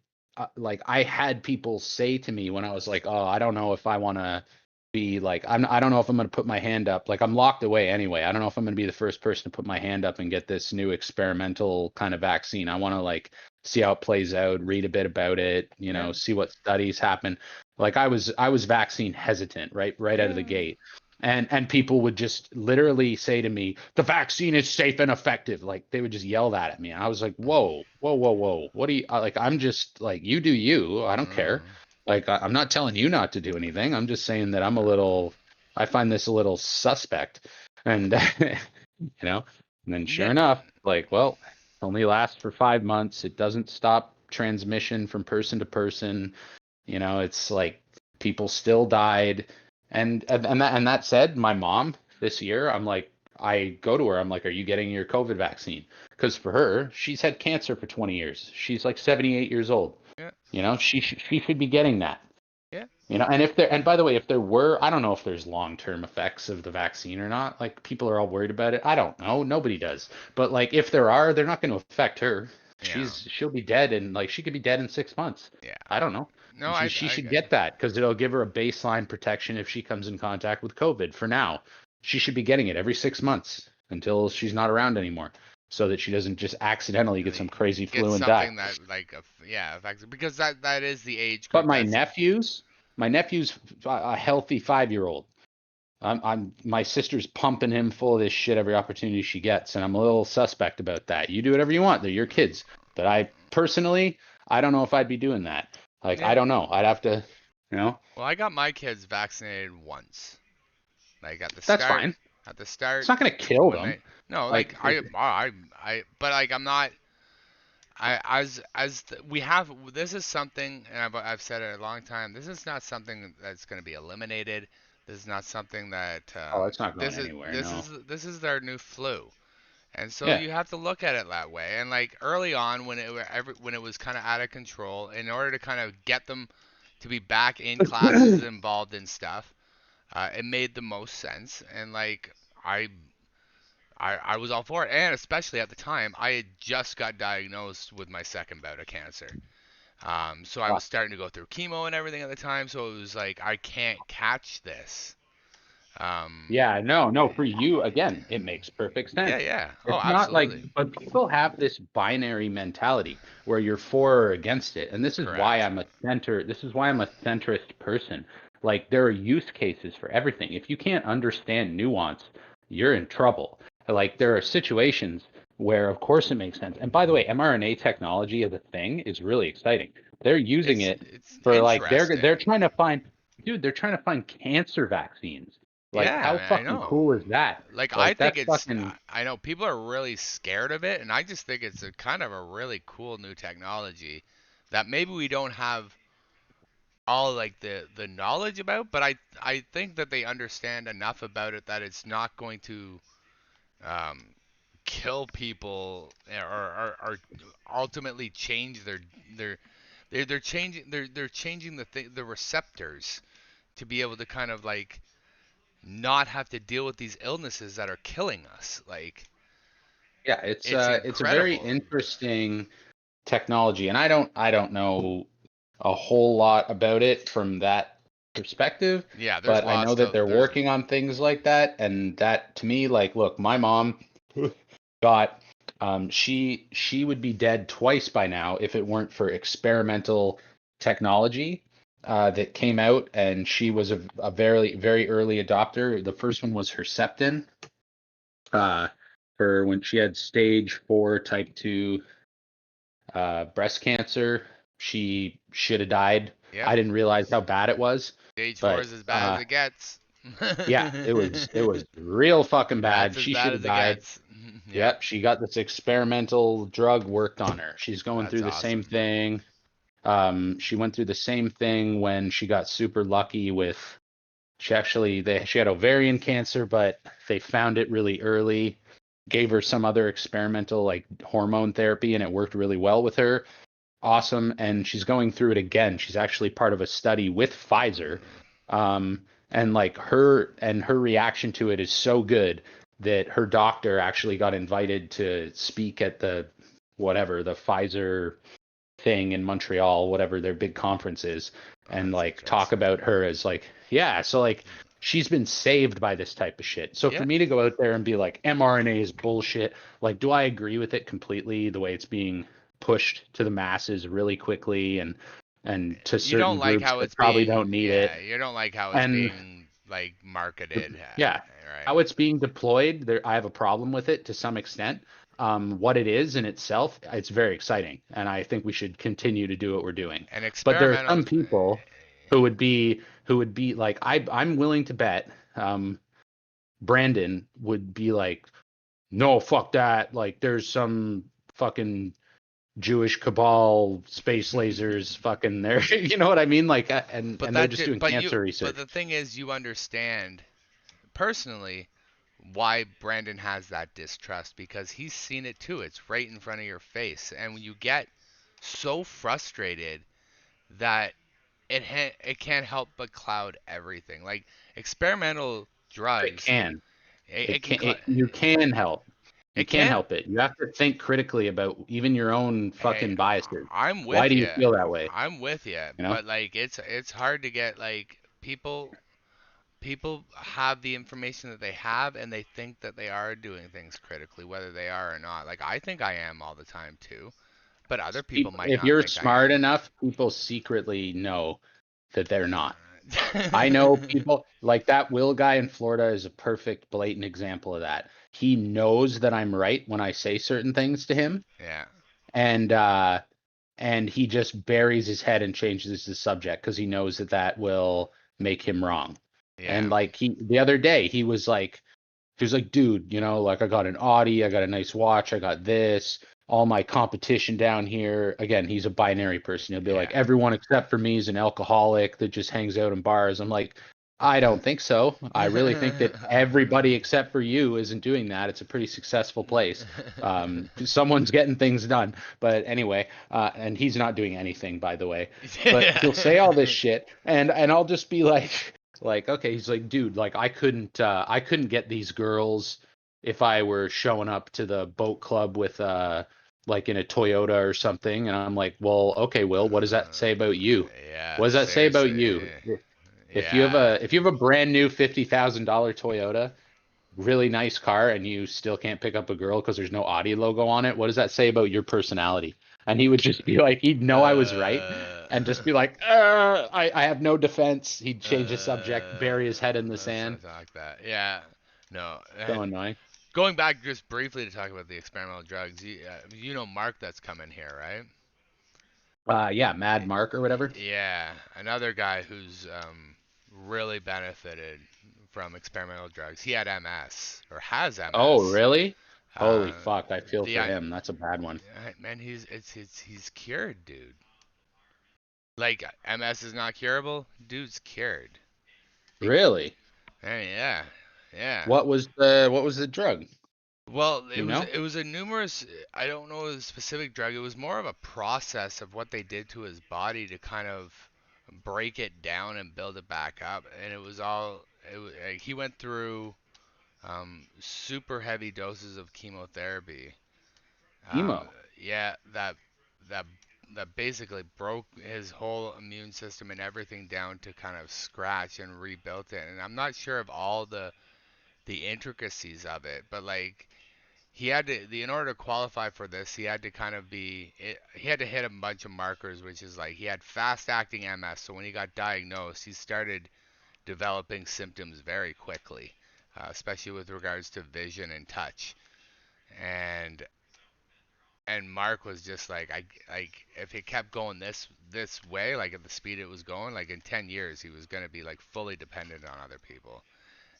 I had people say to me when I was like, oh, I don't know if I want to be like I don't know if I'm going to put my hand up. Like I'm locked away anyway. I don't know if I'm going to be the first person to put my hand up and get this new experimental kind of vaccine. I want to like see how it plays out, read a bit about it, Yeah. see what studies happen. Like I was vaccine hesitant right out of the Yeah. gate. And people would just literally say to me, the vaccine is safe and effective. Like they would just yell that at me. And I was like, whoa, whoa, whoa, whoa. What do you like? I'm just like, you do you. I don't care. Mm. Like I'm not telling you not to do anything. I'm just saying that I find this a little suspect. And and then sure Yeah. enough, like, well, it only lasts for 5 months. It doesn't stop transmission from person to person. It's like people still died. And that said, my mom this year, I'm like, I go to her, I'm like, are you getting your COVID vaccine? Because for her, she's had cancer for 20 years. She's like 78 years old. Yeah. She should be getting that. Yeah. And by the way, if there were, I don't know if there's long-term effects of the vaccine or not. Like people are all worried about it. I don't know. Nobody does. But like if there are, they're not going to affect her. Yeah. She'll be dead and like she could be dead in 6 months. Yeah. I don't know. No, She I should get it. get that because it'll give her a baseline protection if she comes in contact with COVID. For now, she should be getting it every 6 months until she's not around anymore, so that she doesn't just accidentally get some crazy Get flu and die. something that like yeah affects because that is the age But group that's my nephew's a healthy 5-year-old. My sister's pumping him full of this shit every opportunity she gets, and I'm a little suspect about that. You do whatever you want; they're your kids. But I personally, I don't know if I'd be doing that. Like, I yeah. don't know. I'd have to, you know, Well, I got my kids vaccinated once, like that's fine. at the It's start not gonna kill when them. they no like Like, I but like I'm not we have this is something and I've said it a long time. This is not something that's going to be eliminated. This is not something that oh, it's not going anywhere. this No. is this is their new flu. And so Yeah. you have to look at it that way. And like early on, when it was kind of out of control, in order to kind of get them to be back in classes, involved in stuff, it made the most sense. And like I, I was all for it. And especially at the time, I had just got diagnosed with my second bout of cancer. So I was starting to go through chemo and everything at the time. So it was like I can't catch this. Um, Yeah, no, no, for you, again, it makes perfect yeah, sense. yeah. Oh, It's not like, absolutely. but people have this binary mentality where you're for or against it. And Correct. this is why I'm a centrist person. Like there are use cases for everything. If you can't understand nuance, you're in trouble. Like there are situations where of course it makes sense. And by the way, mRNA technology as a thing is really exciting. They're using it It's for like they're interesting. trying to find they're trying to find cancer vaccines. Like, how Yeah, I fucking know. cool is that? Like I Like, think that's it's fucking, I know people are really scared of it and I just think it's a kind of a really cool new technology that maybe we don't have all like the knowledge about, but I think that they understand enough about it that it's not going to um kill people or ultimately change their they're changing the receptors to be able to kind of like not have to deal with these illnesses that are killing us. Like yeah, it's it's a very incredible. interesting technology, and I don't know a whole lot about it from that perspective, Yeah, there's but I know lots that to they're there's working on things like that, and that to me, like, look, my mom got, she would be dead twice by now if it weren't for experimental technology that came out, and she was a very, very early adopter. The first one was Herceptin, uh, for when she had stage 4 type 2 breast cancer. She should have died. yep. I didn't realize how bad it was, Stage four but is as bad as it gets. yeah, it was real fucking That's bad. as She bad should have as it died. gets. Yeah, Yep, she got this experimental drug worked on her. She's going that's through the same awesome. thing. She went through the same thing when she got super lucky with she had ovarian cancer, but they found it really early. Gave her some other experimental like hormone therapy, and it worked really well with her. Awesome. And she's going through it again. She's actually part of a study with Pfizer. And like her reaction to it is so good that her doctor actually got invited to speak at the Pfizer thing in Montreal, whatever their big conference is, Oh, and that's like talk interesting. about her as like, yeah, so like she's been saved by this type of shit. So for Yeah, me to go out there and be like mRNA is bullshit, like do I agree with it completely the way it's being pushed to the masses really quickly and to you don't certain like groups how that it's probably being. don't need Yeah, it. you don't like how it's And being like marketed, yeah, right? how it's being deployed, there I have a problem with it to some extent. What it is in itself, it's very exciting, and I think we should continue to do what we're doing. And But there are experimental. some people who would be like, I'm willing to bet Brandon would be like, no, fuck that. Like, there's some fucking Jewish cabal space lasers fucking there. You know what I mean? Like, But and they're that just did, doing but you, cancer but research. the thing is, you understand personally why Brandon has that distrust because he's seen it too. It's right in front of your face, and when you get so frustrated that it can't help but cloud everything. Like experimental It drugs, can. it can You can help. You it can can. help it. You have to think critically about even your own Hey, fucking biases. I'm Why with do you you. feel that way? I'm with you, You know? but like it's hard to get like people have the information that they have and they think that they are doing things critically whether they are or not. Like I think I am all the time too, but other people People, might if not you're think I smart am. enough, people secretly know that they're not. I know people like that Will guy in Florida is a perfect blatant example of that. He knows that I'm right when I say certain things to him, Yeah. and uh and he just buries his head and changes the subject because he knows that that will make him wrong. And Yeah. like the other day he was like, dude, like I got an Audi, I got a nice watch, I got this, all my competition down here. Again, he's a binary person. He'll be like, Yeah. everyone except for me is an alcoholic that just hangs out in bars. I'm like, I don't think so. I really think that everybody except for you isn't doing that. It's a pretty successful place. Someone's getting things done. But anyway, and he's not doing anything, by the way. But he'll say all this shit, and I'll just be like, okay, he's like, dude, like I couldn't get these girls if I were showing up to the boat club with like in a Toyota or something. And I'm like, well, okay, Will, what does that say about you? Yeah, What does that say about seriously. you? Yeah. If you have a brand new $50,000 Toyota, really nice car, and you still can't pick up a girl because there's no Audi logo on it, what does that say about your personality? And he would just be like, he'd know I was right, and just be like, I have no defense. He'd change the subject, bury his head in the sand. something like that. Yeah. No. So annoying. Going back just briefly to talk about the experimental drugs, you know Mark that's coming here, right? Yeah, Mad Y- Mark or whatever. Yeah, another guy who's really benefited from experimental drugs. He had MS or has Oh, MS. really? Holy Uh, fuck, I feel the for him. That's a bad one. man, he's cured, dude. Like MS is not curable, dude's cured. He, Really? yeah, yeah. What was the drug? Well, Do you know? it was a numerous. I don't know the specific drug. It was more of a process of what they did to his body to kind of break it down and build it back up. And it was all. He went through super heavy doses of chemotherapy. Um, Emo. yeah, that that basically broke his whole immune system and everything down to kind of scratch and rebuilt it. And I'm not sure of all the intricacies of it, but like he had to in order to qualify for this he had to kind of he had to hit a bunch of markers, which is like he had fast acting MS, so when he got diagnosed he started developing symptoms very quickly, especially with regards to vision and touch. And and Mark was just like if it kept going this way, like at the speed it was going, like in 10 years he was going to be like fully dependent on other people.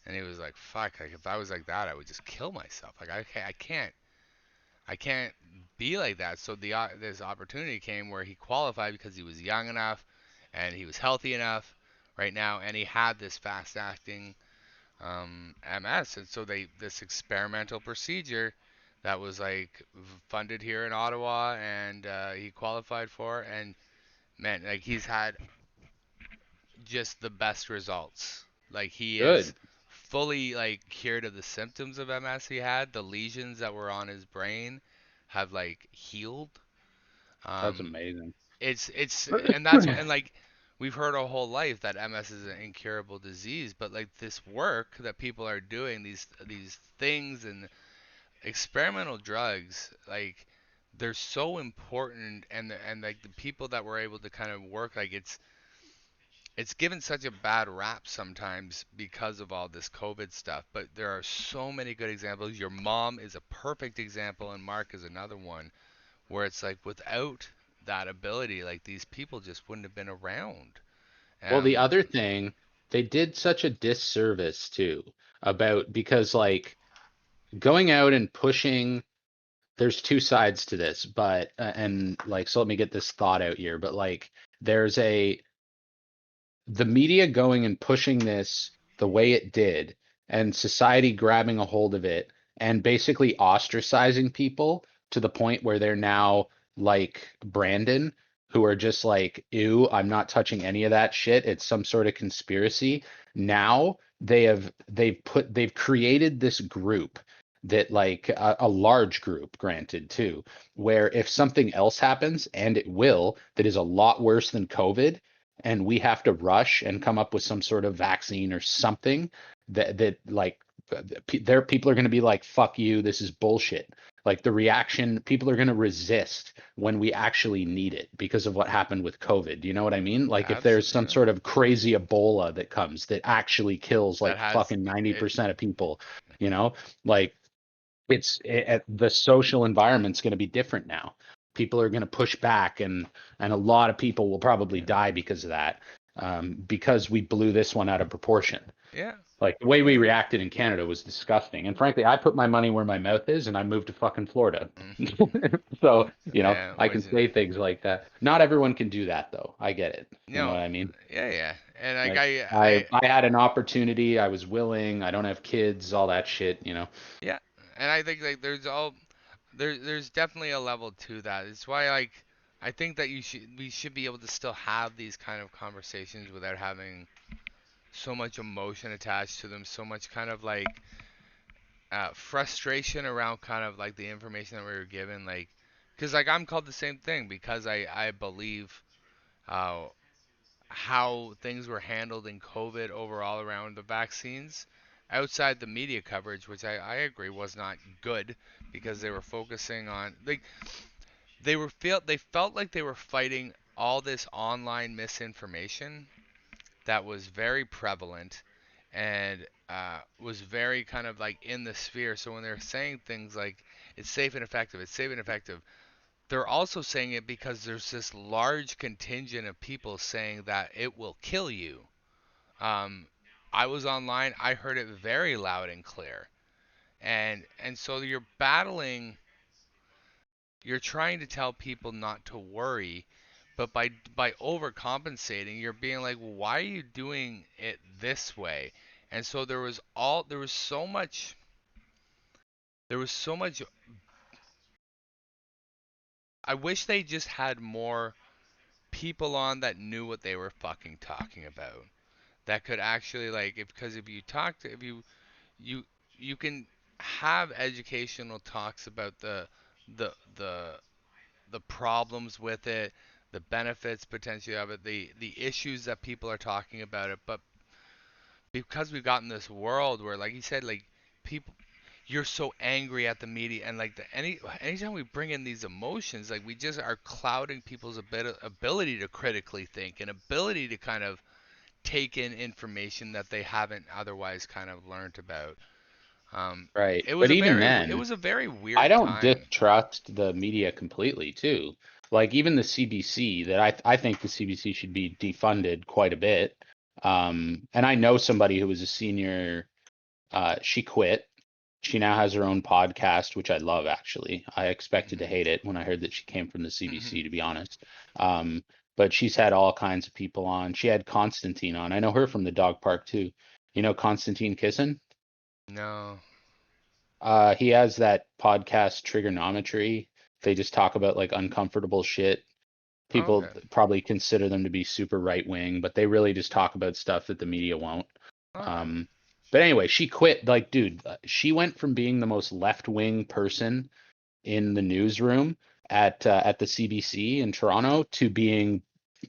And he was like, "Fuck! Like if I was like that, I would just kill myself. Like I can't be like that." So this opportunity came where he qualified because he was young enough, and he was healthy enough right now, and he had this fast acting MS, and so they this experimental procedure that was like funded here in Ottawa, and he qualified for, and man, like he's had just the best results. Like he is Good. fully like cured of the symptoms of MS he had. The lesions that were on his brain have like healed. That's Um, amazing. it's and that's what and like we've heard our whole life that MS is an incurable disease, but like this work that people are doing, these things and experimental drugs, like they're so important, and like the people that were able to kind of work, like it's given such a bad rap sometimes because of all this COVID stuff, but there are so many good examples. Your mom is a perfect example, and Mark is another one where it's like without that ability, like these people just wouldn't have been around. Well, the Um, other thing, they did such a disservice too about because like going out and pushing, there's two sides to this, but and like so let me get this thought out here, but like there's a the media going and pushing this the way it did and society grabbing a hold of it and basically ostracizing people to the point where they're now like Brandon, who are just like, ew, I'm not touching any of that shit. It's some sort of conspiracy. Now they've created this group that like a large group, granted, too, where if something else happens, and it will, that is a lot worse than COVID, and we have to rush and come up with some sort of vaccine or something that like there people are going to be like, fuck you, this is bullshit. Like the reaction, people are going to resist when we actually need it because of what happened with COVID. Do you know what I mean? Like if there's some absolutely, sort of crazy Ebola that comes that actually kills that like has fucking it. 90% of people, you know, like the social environment's going to be different now. People are going to push back, and a lot of people will probably Yeah, die because of that, because we blew this one out of proportion. yeah, Like the way we yeah. reacted in Canada was disgusting. And frankly, I put my money where my mouth is, and I moved to fucking Florida. So, Yeah, I which can say things like that. Not everyone can do that, though. I get it. You know no, what I mean? yeah, yeah, and like Like I I I had an opportunity. I was willing. I don't have kids. All that shit. yeah, and I think like there's definitely a level to that. It's why like I think that we should be able to still have these kind of conversations without having so much emotion attached to them, so much kind of like frustration around kind of like the information that we were given, like because like I'm called the same thing because I believe uh, how things were handled in COVID overall around the vaccines outside the media coverage, which I agree was not good because they were focusing on like they felt like they were fighting all this online misinformation that was very prevalent and was very kind of like in the sphere. So when they're saying things like it's safe and effective, it's safe and effective, they're also saying it because there's this large contingent of people saying that it will kill you. Um, I was online, I heard it very loud and clear, and so you're trying to tell people not to worry, but by overcompensating, you're being like, well, why are you doing it this way? And so there was so much. I wish they just had more people on that knew what they were fucking talking about. That could actually like if because if you talk to if you you can have educational talks about the the the problems with it, the benefits potentially of it, the issues that people are talking about it, but because we've gotten this world where like you said like people you're so angry at the media and like anytime we bring in these emotions like we just are clouding people's ability to critically think and ability to kind of take in information that they haven't otherwise kind of learned about. Right. But even It then, was a very I weird don't time. distrust the media completely too. Like even the CBC, that I think the CBC should be defunded quite a bit. And I know somebody who was a senior. She quit. She now has her own podcast, which I love actually. I expected to hate it when I heard that she came from the CBC, to be honest. Um, but she's had all kinds of people on. She had Constantine on. I know her from the dog park too. You know Constantine Kissin? No. He has that podcast Trigonometry. They just talk about like uncomfortable shit. People Okay. probably consider them to be super right wing, but they really just talk about stuff that the media won't. Okay. Um, but anyway, she quit. Like, dude, she went from being the most left wing person in the newsroom at the CBC in Toronto to being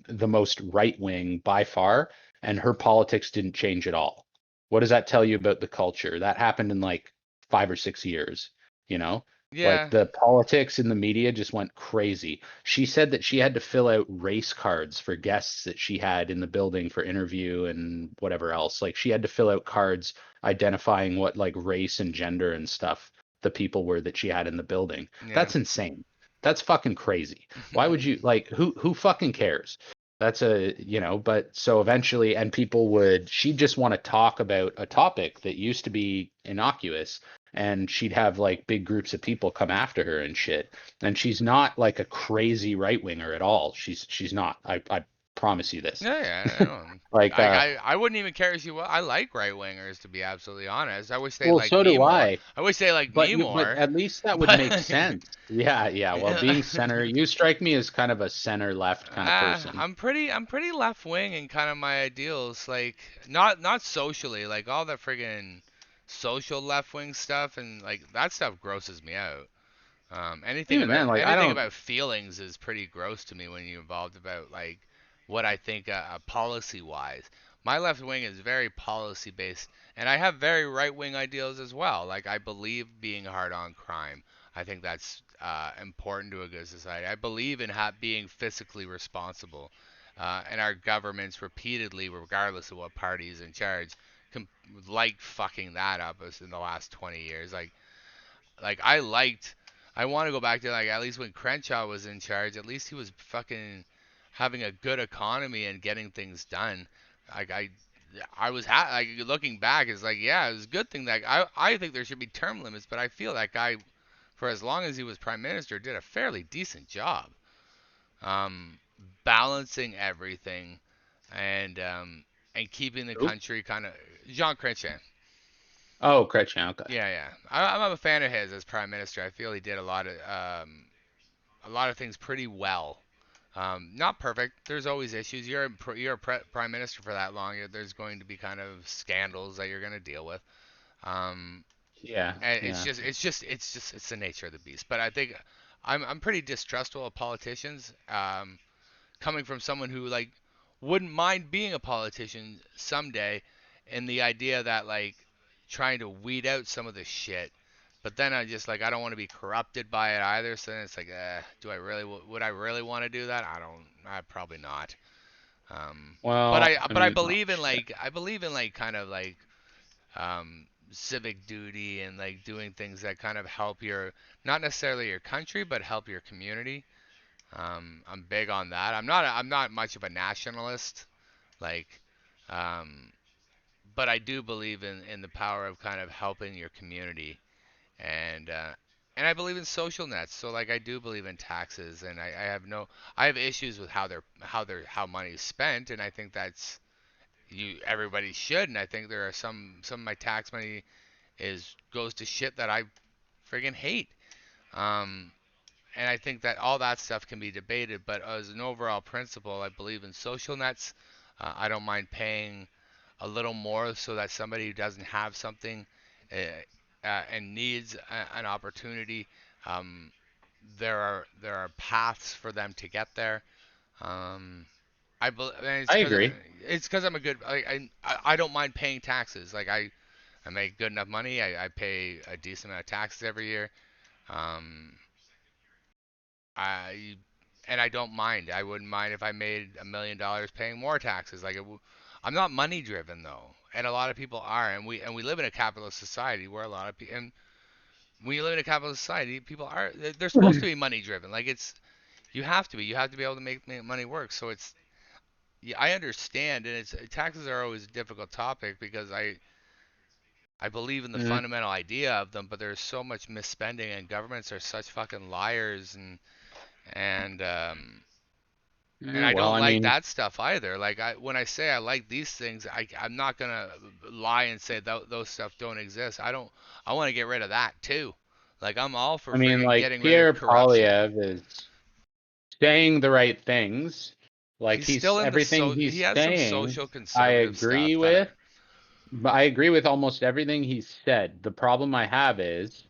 the most right wing by far, and her politics didn't change at all. What does that tell you about the culture? That happened in like 5 or 6 years, you know? Like Yeah. the politics in the media just went crazy. She said that she had to fill out race cards for guests that she had in the building for interview and whatever else. Like she had to fill out cards identifying what like race and gender and stuff the people were that she had in the building. Yeah. That's insane. That's fucking crazy. Why would you like who fucking cares? That's but so eventually, and people would, she'd just want to talk about a topic that used to be innocuous, and she'd have like big groups of people come after her and shit. And she's not like a crazy right winger at all. She's not. I promise you this. Yeah, yeah, I know. Like, I wouldn't even care if you. I like right wingers, to be absolutely honest. I wish they well, liked so me do more. I. I wish they liked me But more. at least that would But make sense. Yeah, yeah. Well, being center, you strike me as kind of a center left kind of person. I'm pretty left wing in kind of my ideals. Like not socially, like all that friggin' social left wing stuff and like that stuff grosses me out. Anything Even about then, like I anything don't. about feelings is pretty gross to me when you're involved about like what I think policy wise. My left wing is very policy based, and I have very right wing ideals as well. Like I believe being hard on crime. I think that's important to a good society. I believe in being fiscally responsible, and our governments repeatedly, regardless of what party is in charge, com- like fucking that up us in the last 20 years. Like I want to go back to like at least when Crenshaw was in charge, at least he was fucking having a good economy and getting things done. Like I was like looking back, it's like yeah, it was a good thing that I think there should be term limits, but I feel that guy for as long as he was prime minister did a fairly decent job, um, balancing everything and keeping the Who? country kind of Jean Chrétien. Oh, Kretschmann. Okay. Yeah, yeah. I'm a fan of his as prime minister. I feel he did a lot of things pretty well. Not perfect. There's always issues. You're a prime minister for that long. There's going to be kind of scandals that you're going to deal with. Um, Yeah, and yeah. it's the nature of the beast. But I think I'm pretty distrustful of politicians. Coming from someone who like wouldn't mind being a politician someday, and the idea that like trying to weed out some of the shit. But then I just like I don't want to be corrupted by it either. So then it's like, do I really would I really want to do that? I don't. I probably not. But Well, I I but I mean, oh, believe in shit. like kind of like civic duty and like doing things that kind of help your not necessarily your country but help your community. I'm big on that. I'm not much of a nationalist, like, um, but I do believe in the power of kind of helping your community, and uh, and I believe in social nets. So like I do believe in taxes, and I have issues with how money is spent, and I think that's everybody should, and I think there are some of my tax money is goes to shit that I friggin' hate. Um, and I think that all that stuff can be debated, but as an overall principle, I believe in social nets. I don't mind paying a little more so that somebody who doesn't have something and needs an opportunity, um, there are paths for them to get there. Um, and I agree. it's because I'm a good I don't mind paying taxes. Like I make good enough money. I pay a decent amount of taxes every year. Um, I and I don't mind. I wouldn't mind if I made $1 million paying more taxes. I'm not money driven though, and a lot of people are. And we live in a capitalist society where a lot of people. And when you live in a capitalist society, people are they're supposed to be money driven. Like it's you have to be. You have to be able to make money work. So it's yeah, I understand, and it's taxes are always a difficult topic because I believe in the Mm. fundamental idea of them, but there's so much misspending, and governments are such fucking liars, and I Well, don't I like mean, that stuff either. Like when I say I like these things, I'm not gonna lie and say those stuff don't exist. I don't. I want to get rid of that too. Like I'm all for friggin' like getting rid of Pierre corruption. Polyev is saying the right things. Like He's still in the everything he he's has some saying, social I conservative agree stuff that with. But I agree with almost everything he said. The problem I have is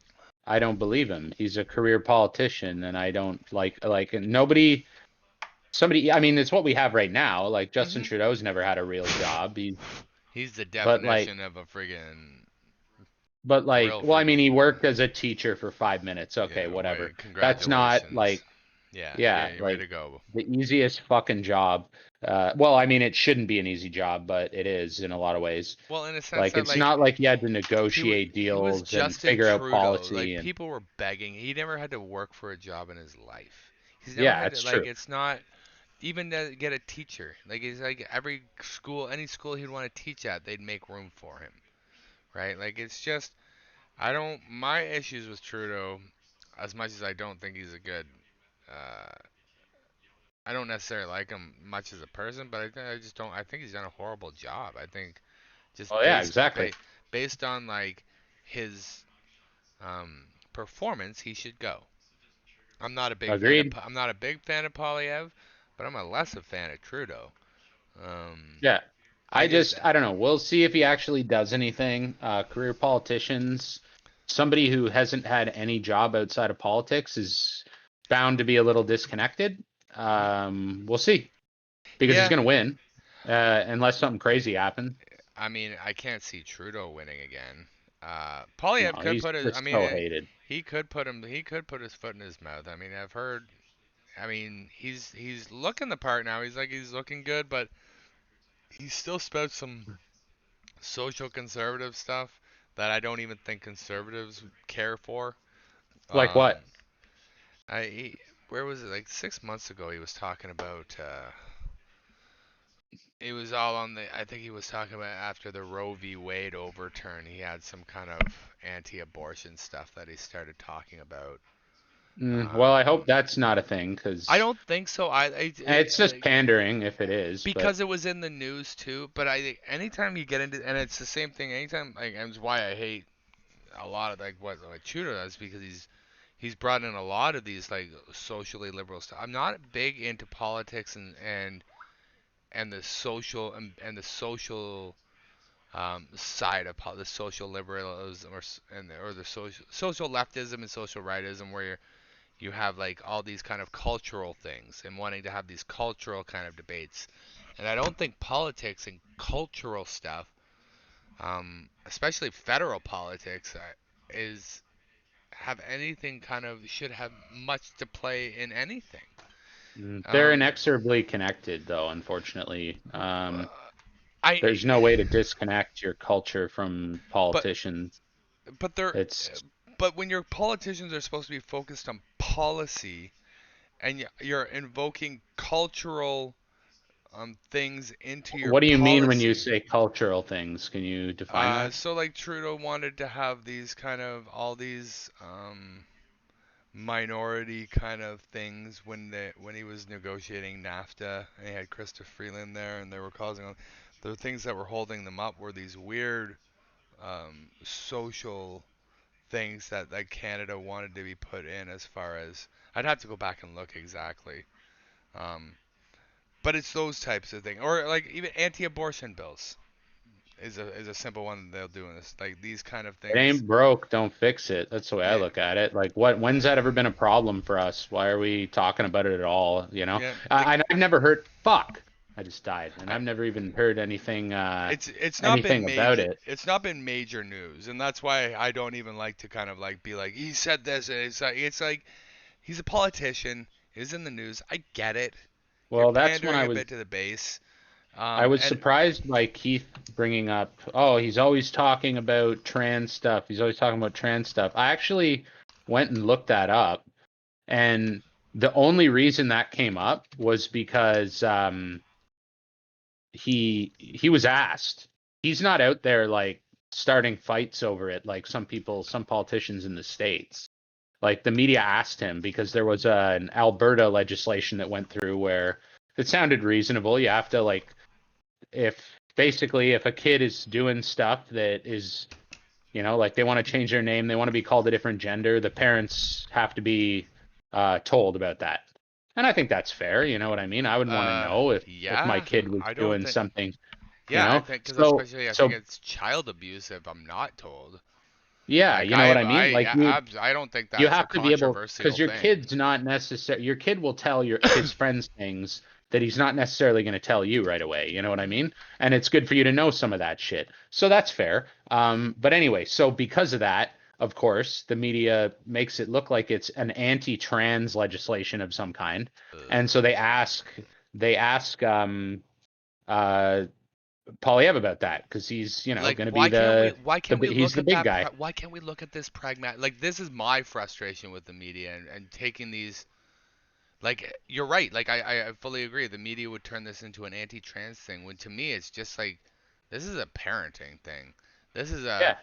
I don't believe him. He's a career politician, and I don't like nobody. Somebody, I mean, it's what we have right now. Like Justin hmm Trudeau's never had a real job. he's the But like, definition of a friggin' real well, I mean, he friggin' worked as a teacher for 5 minutes. Okay, yeah. whatever. Way That's not congratulations. like, Yeah, yeah, yeah, way like to go. the easiest fucking job. Well, I mean, it shouldn't be an easy job, but it is in a lot of ways. Well, in a sense Like, that it's like not like he had to he negotiate he was deals and Justin figure out Trudeau. policy Like and people were begging. He never had to work for a job in his life. He's never yeah, had to it's like true. it's not even to get a teacher. Like he's like every school, any school he'd want to teach at, they'd make room for him, right? Like it's just I don't my issues with Trudeau, as much as I don't think he's a good, uh, I don't necessarily like him much as a person, but I just don't. I think he's done a horrible job. I think just Oh yeah, exactly. based on like his performance, he should go. Agreed. I'm not a big fan of Polyev, but I'm a less a fan of Trudeau. Um, Yeah. I just I don't know. We'll see if he actually does anything. Career politicians, somebody who hasn't had any job outside of politics is bound to be a little disconnected. mhm. We'll see because he's Yeah. going to win, unless something crazy happens. I mean, I can't see Trudeau winning again. Polyev No, could he's put his. I just mean, so hated. he could put him. He could put his foot in his mouth. I mean, I've heard. I mean, he's looking the part now. He's looking good, but he still spouts some social conservative stuff that I don't even think conservatives care for. Like Um, what? where was it? Like 6 months ago, he was talking about. It was all on the. I think he was talking about after the Roe v. Wade overturn. He had some kind of anti-abortion stuff that he started talking about. Well, I hope Um, that's not a thing I because don't think so. it's just Like, pandering if it is. But because it was in the news too. But I think anytime you get into, and it's the same thing. Anytime, like, and it's why I hate a lot of like Tudor does because he's brought in a lot of these like socially liberal stuff. I'm not big into politics and the social and the social side of the social liberalism or the social leftism and social rightism where you have like all these kind of cultural things and wanting to have these cultural kind of debates. And I don't think politics and cultural stuff, especially federal politics, is have anything kind of should have much to play in anything. they're Um, inexorably connected, though, unfortunately. I There's no way to disconnect your culture from but politicians. but they're It's but when your politicians are supposed to be focused on policy and you're invoking cultural things into your what do you mean when you policy. say cultural things? Can you define that? So like Trudeau wanted to have these kind of all these minority kind of things when he was negotiating NAFTA and he had Krista Freeland there and they were causing the things that were holding them up were these weird social things that Canada wanted to be put in as far as I'd have to go back and look exactly. Um, but it's those types of things, or like even anti-abortion bills is a simple one that they'll do in this. Like these kind of It things. ain't broke, don't fix it. That's the way I Yeah, look at it. Like, when's that ever been a problem for us? Why are we talking about it at all? You know, yeah. The I've never heard. Fuck, I just died, and I, I've never even heard anything, it's not been anything about major. it. It's not been major news, and that's why I don't even like to kind of like be like he said this, and it's like he's a politician. He's in the news. I get it. You're Well, that's when pandering a bit to the base. I was And surprised by Keith bringing up, oh, he's always talking about trans stuff. He's always talking about trans stuff. I actually went and looked that up, and the only reason that came up was because he was asked. He's not out there like starting fights over it, like some politicians in the States. Like the media asked him because there was an Alberta legislation that went through where it sounded reasonable. You have to like if a kid is doing stuff that is, like they want to change their name, they want to be called a different gender, the parents have to be told about that. And I think that's fair. You know what I mean? I would want to know if my Yeah, kid was I don't doing think. something, you Yeah, I know. think because So especially I think so it's child abuse if I'm not told. yeah, Like you know what I mean? Like I don't think you that's a have to be able, controversial because your thing. kid's not necessary. Your kid will tell his friends things that he's not necessarily going to tell you right away. You know what I mean? And it's good for you to know some of that shit. So that's fair. But anyway, so because of that, of course, the media makes it look like it's an anti-trans legislation of some kind, and so they ask uh Polyev about that because he's Like going to be why can't we he's look the at big that guy. why can't we look at this pragmatic, like this is my frustration with the media and taking these, like you're right, like I fully agree the media would turn this into an anti-trans thing when to me it's just like this is a parenting thing. This is a Yeah.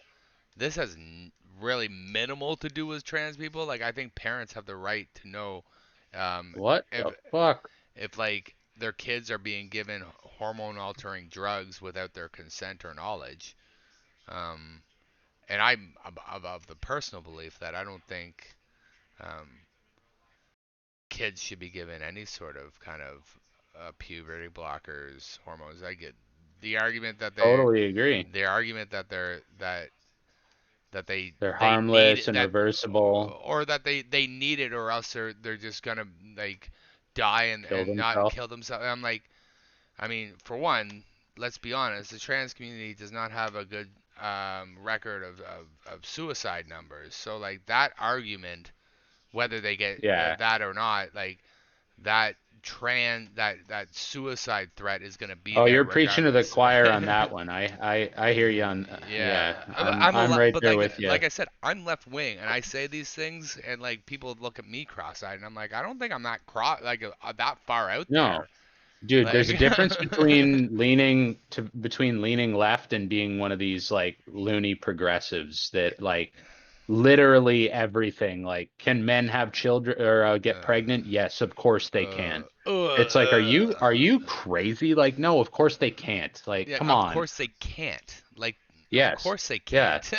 this has really minimal to do with trans people. Like I think parents have the right to know What if the fuck? like their kids are being given hormone altering drugs without their consent or knowledge. Um, and I'm of the personal belief that I don't think um, kids should be given any sort of kind of puberty blockers, hormones. I get the argument that Totally agree. They're they need harmless it, and that reversible. or that they need it or else they're just gonna like die Kill and not themselves. kill themselves. And I'm like, I mean, for one, let's be honest, the trans community does not have a good record of suicide numbers. So like that argument, whether they get Yeah. that or not, like that that suicide threat is going to be Oh, there you're preaching to the regardless. choir on that one. I hear you on. Yeah, Yeah, I'm right but there with you. like I said, I'm left wing, and I say these things, and like people look at me cross-eyed, and I'm like, I don't think I'm that that far out No, there. dude, there's a Like, difference between leaning left and being one of these like loony progressives that like literally everything. Like, can men have children or get pregnant? Yes, of course they can. It's like, are you crazy? Like, no, of course they can't. Like, yeah, come of on. course they can't. Like, of Yes. course they Yeah. can't.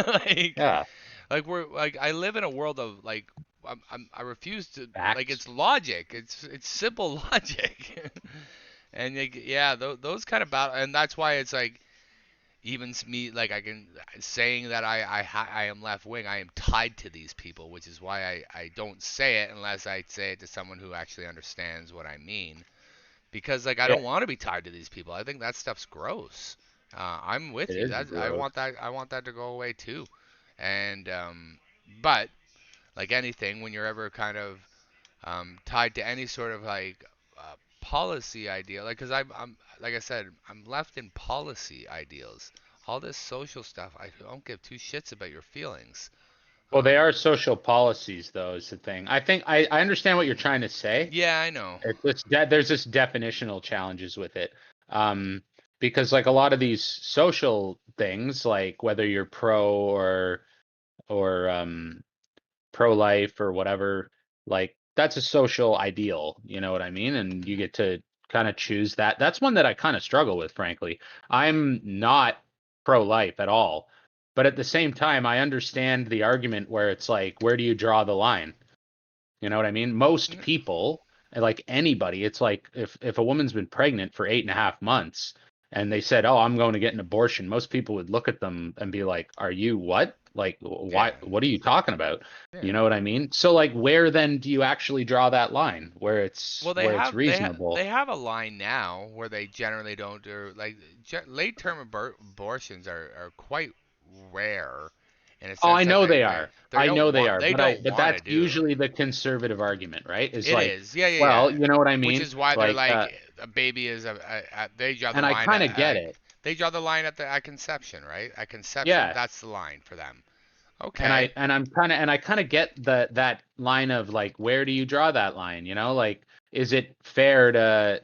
like, Yeah. we're like I live in a world of like I refuse to, like Facts. it's logic. It's simple logic. And like, yeah, those kind of battle, and that's why it's like even me, like I can saying that I am left wing. I am tied to these people, which is why I don't say it unless I say it to someone who actually understands what I mean. Because like I Yeah, don't want to be tied to these people. I think that stuff's gross. I'm with it you. is That gross. I want that to go away too. And but like anything, when you're ever kind of tied to any sort of like policy idea, like because I'm like I said, I'm left in policy ideals. All this social stuff, I don't give two shits about your feelings. Well, they are Um, social policies, though, is the thing. I think I understand what you're trying to say. yeah, I know. There's this definitional challenges with it. Um, because like a lot of these social things, like whether you're or pro-life or whatever, like that's a social ideal, you know what I mean? And you get to kind of choose that. That's one that I kind of struggle with, frankly. I'm not pro-life at all, but at the same time, I understand the argument where it's like, where do you draw the line? You know what I mean? Most people, like anybody, it's like if a woman's been pregnant for 8.5 months and they said, "Oh, I'm going to get an abortion," most people would look at them and be like, "Are you what? Like, why? Yeah, What are you talking about?" yeah. You know what I mean? So, like, where then do you actually draw that line where it's Well, where it's reasonable? they have a line now where they generally don't do like late term abortions are quite rare, in a Oh, sense I that know they are. I know they are, they but I don't but want to that's do. usually the conservative argument, right? Is It like, is, yeah, yeah, well, yeah. you know what I Which mean? is why they're Like, like a baby is they draw the and I line kind of get it. they draw the line at the at conception, right? At conception, Yeah. that's the line for them. and I Okay. and I'm kind of and I kind of get that line of like, where do you draw that line? Like, is it fair to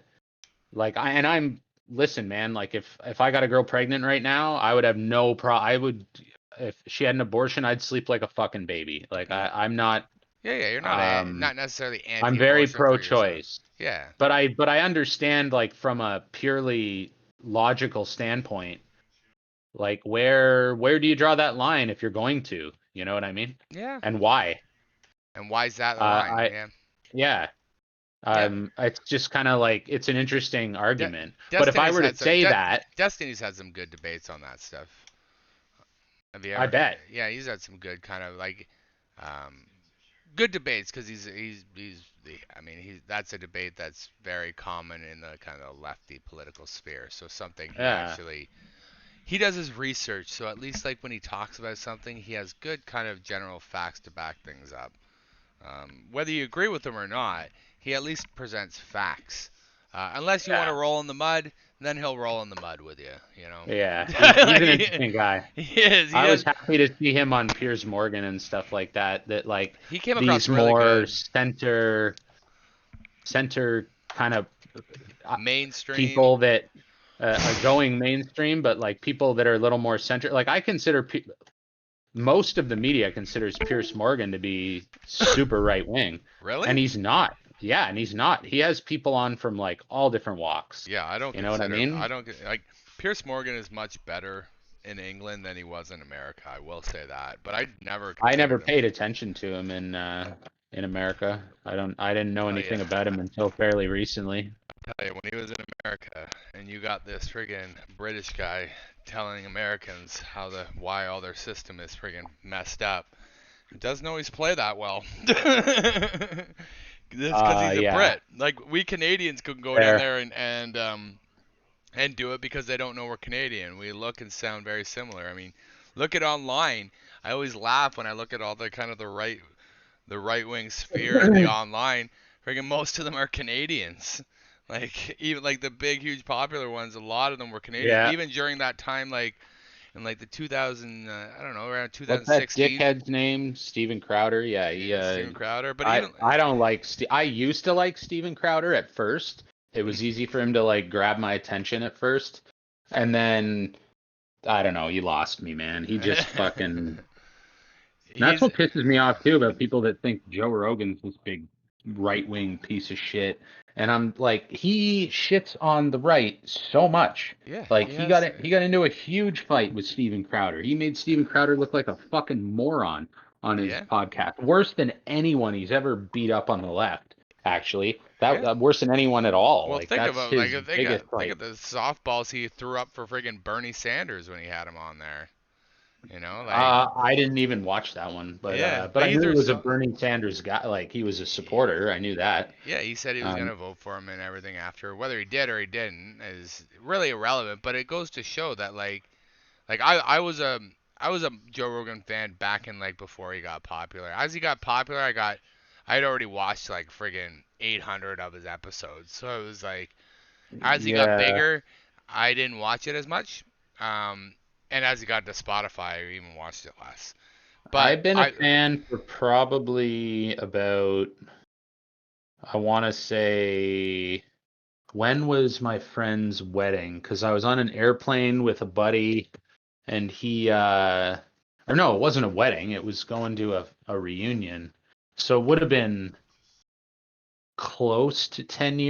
like I'm listen, man, like if I got a girl pregnant right now, I would have no I would, if she had an abortion, I'd sleep like a fucking baby. Like Mm. I'm not, Yeah, you're not um, not necessarily I'm very anti-abortion for yourself. pro-choice, Yeah, but I understand like from a purely logical standpoint, like where do you draw that line if you're going to, you know what I mean? yeah. And why? And why is that the line? I Yeah, yeah. yeah. It's just kind of like it's an interesting De- argument. But if I Destiny's were to had some. say that, Destiny's had some good debates on that stuff. Have you I ever? bet. Yeah, he's had some good kind of like, um, good debates because I mean he's that's a debate that's very common in the kind of lefty political sphere. So something Yeah. he does his research. So at least like when he talks about something, he has good kind of general facts to back things up. Whether you agree with him or not, he at least presents facts. Unless you want to Yeah. roll in the mud, then he'll roll in the mud with you. You know. Yeah. He's Like, an interesting guy. he is. He I was has. happy to see him on Piers Morgan and stuff like that. That like He came across these really more good. center kind of Mainstream. people that are going mainstream, but like people that are a little more center. Like I consider most of the media considers Piers Morgan to be super right wing, and Really? he's not. Yeah, and he's not. He has people on from like all different walks. Yeah, I don't You know what I consider. mean? Like Pierce Morgan is much better in England than he was in America. I will say that, but I never I never considered him. paid attention to him in America. I didn't know Tell you, anything about him until fairly recently. tell you, when he was in America, and you got this friggin' British guy telling Americans why all their system is friggin' messed up. He doesn't always play that well. Just because he's a Yeah, Brit. Like we Canadians could go down fair. there and do it because they don't know we're Canadian. We look and sound very similar. I mean, look at online. I always laugh when I look at all the kind of the right wing sphere in the online. Friggin' most of them are Canadians. Like even like the big huge popular ones, a lot of them were Canadian. Yeah. Even during that time, like in like the 2000, I don't know, around What's that 2016. dickhead's name? Steven Crowder. Yeah, he. Yeah, Steven Crowder. But even I don't like. I used to like Steven Crowder at first. It was easy for him to like grab my attention at first, and then I don't know. He lost me, man. He just fucking. And that's he's what pisses me off too about people that think Joe Rogan's this big right wing piece of shit. And I'm like, he shits on the right so much. yeah, Like he has he got into a huge fight with Steven Crowder. He made Steven Crowder look like a fucking moron on his yeah, podcast. Worse than anyone he's ever beat up on the left, actually. yeah. Worse than anyone at all. Well, Like think that's about like his biggest think like of the softballs he threw up for friggin' Bernie Sanders when he had him on there. You know, like I didn't even watch that one, yeah, but but I he knew he threw was a so Bernie Sanders guy. Like he was a supporter. I knew that. yeah, he said he was Um, gonna vote for him and everything after. Whether he did or he didn't is really irrelevant. But it goes to show that like I was a Joe Rogan fan back in like before he got popular. As he got popular, I had already watched like friggin' 800 of his episodes. So it was like as he got yeah, bigger, I didn't watch it as much. Um, and as he got to Spotify, I even watched it less. But I've been a fan for probably about, I want to say, when was my friend's wedding? Because I was on an airplane with a buddy, and or no, it wasn't a wedding. It was going to a reunion. So it would have been close to 10 years.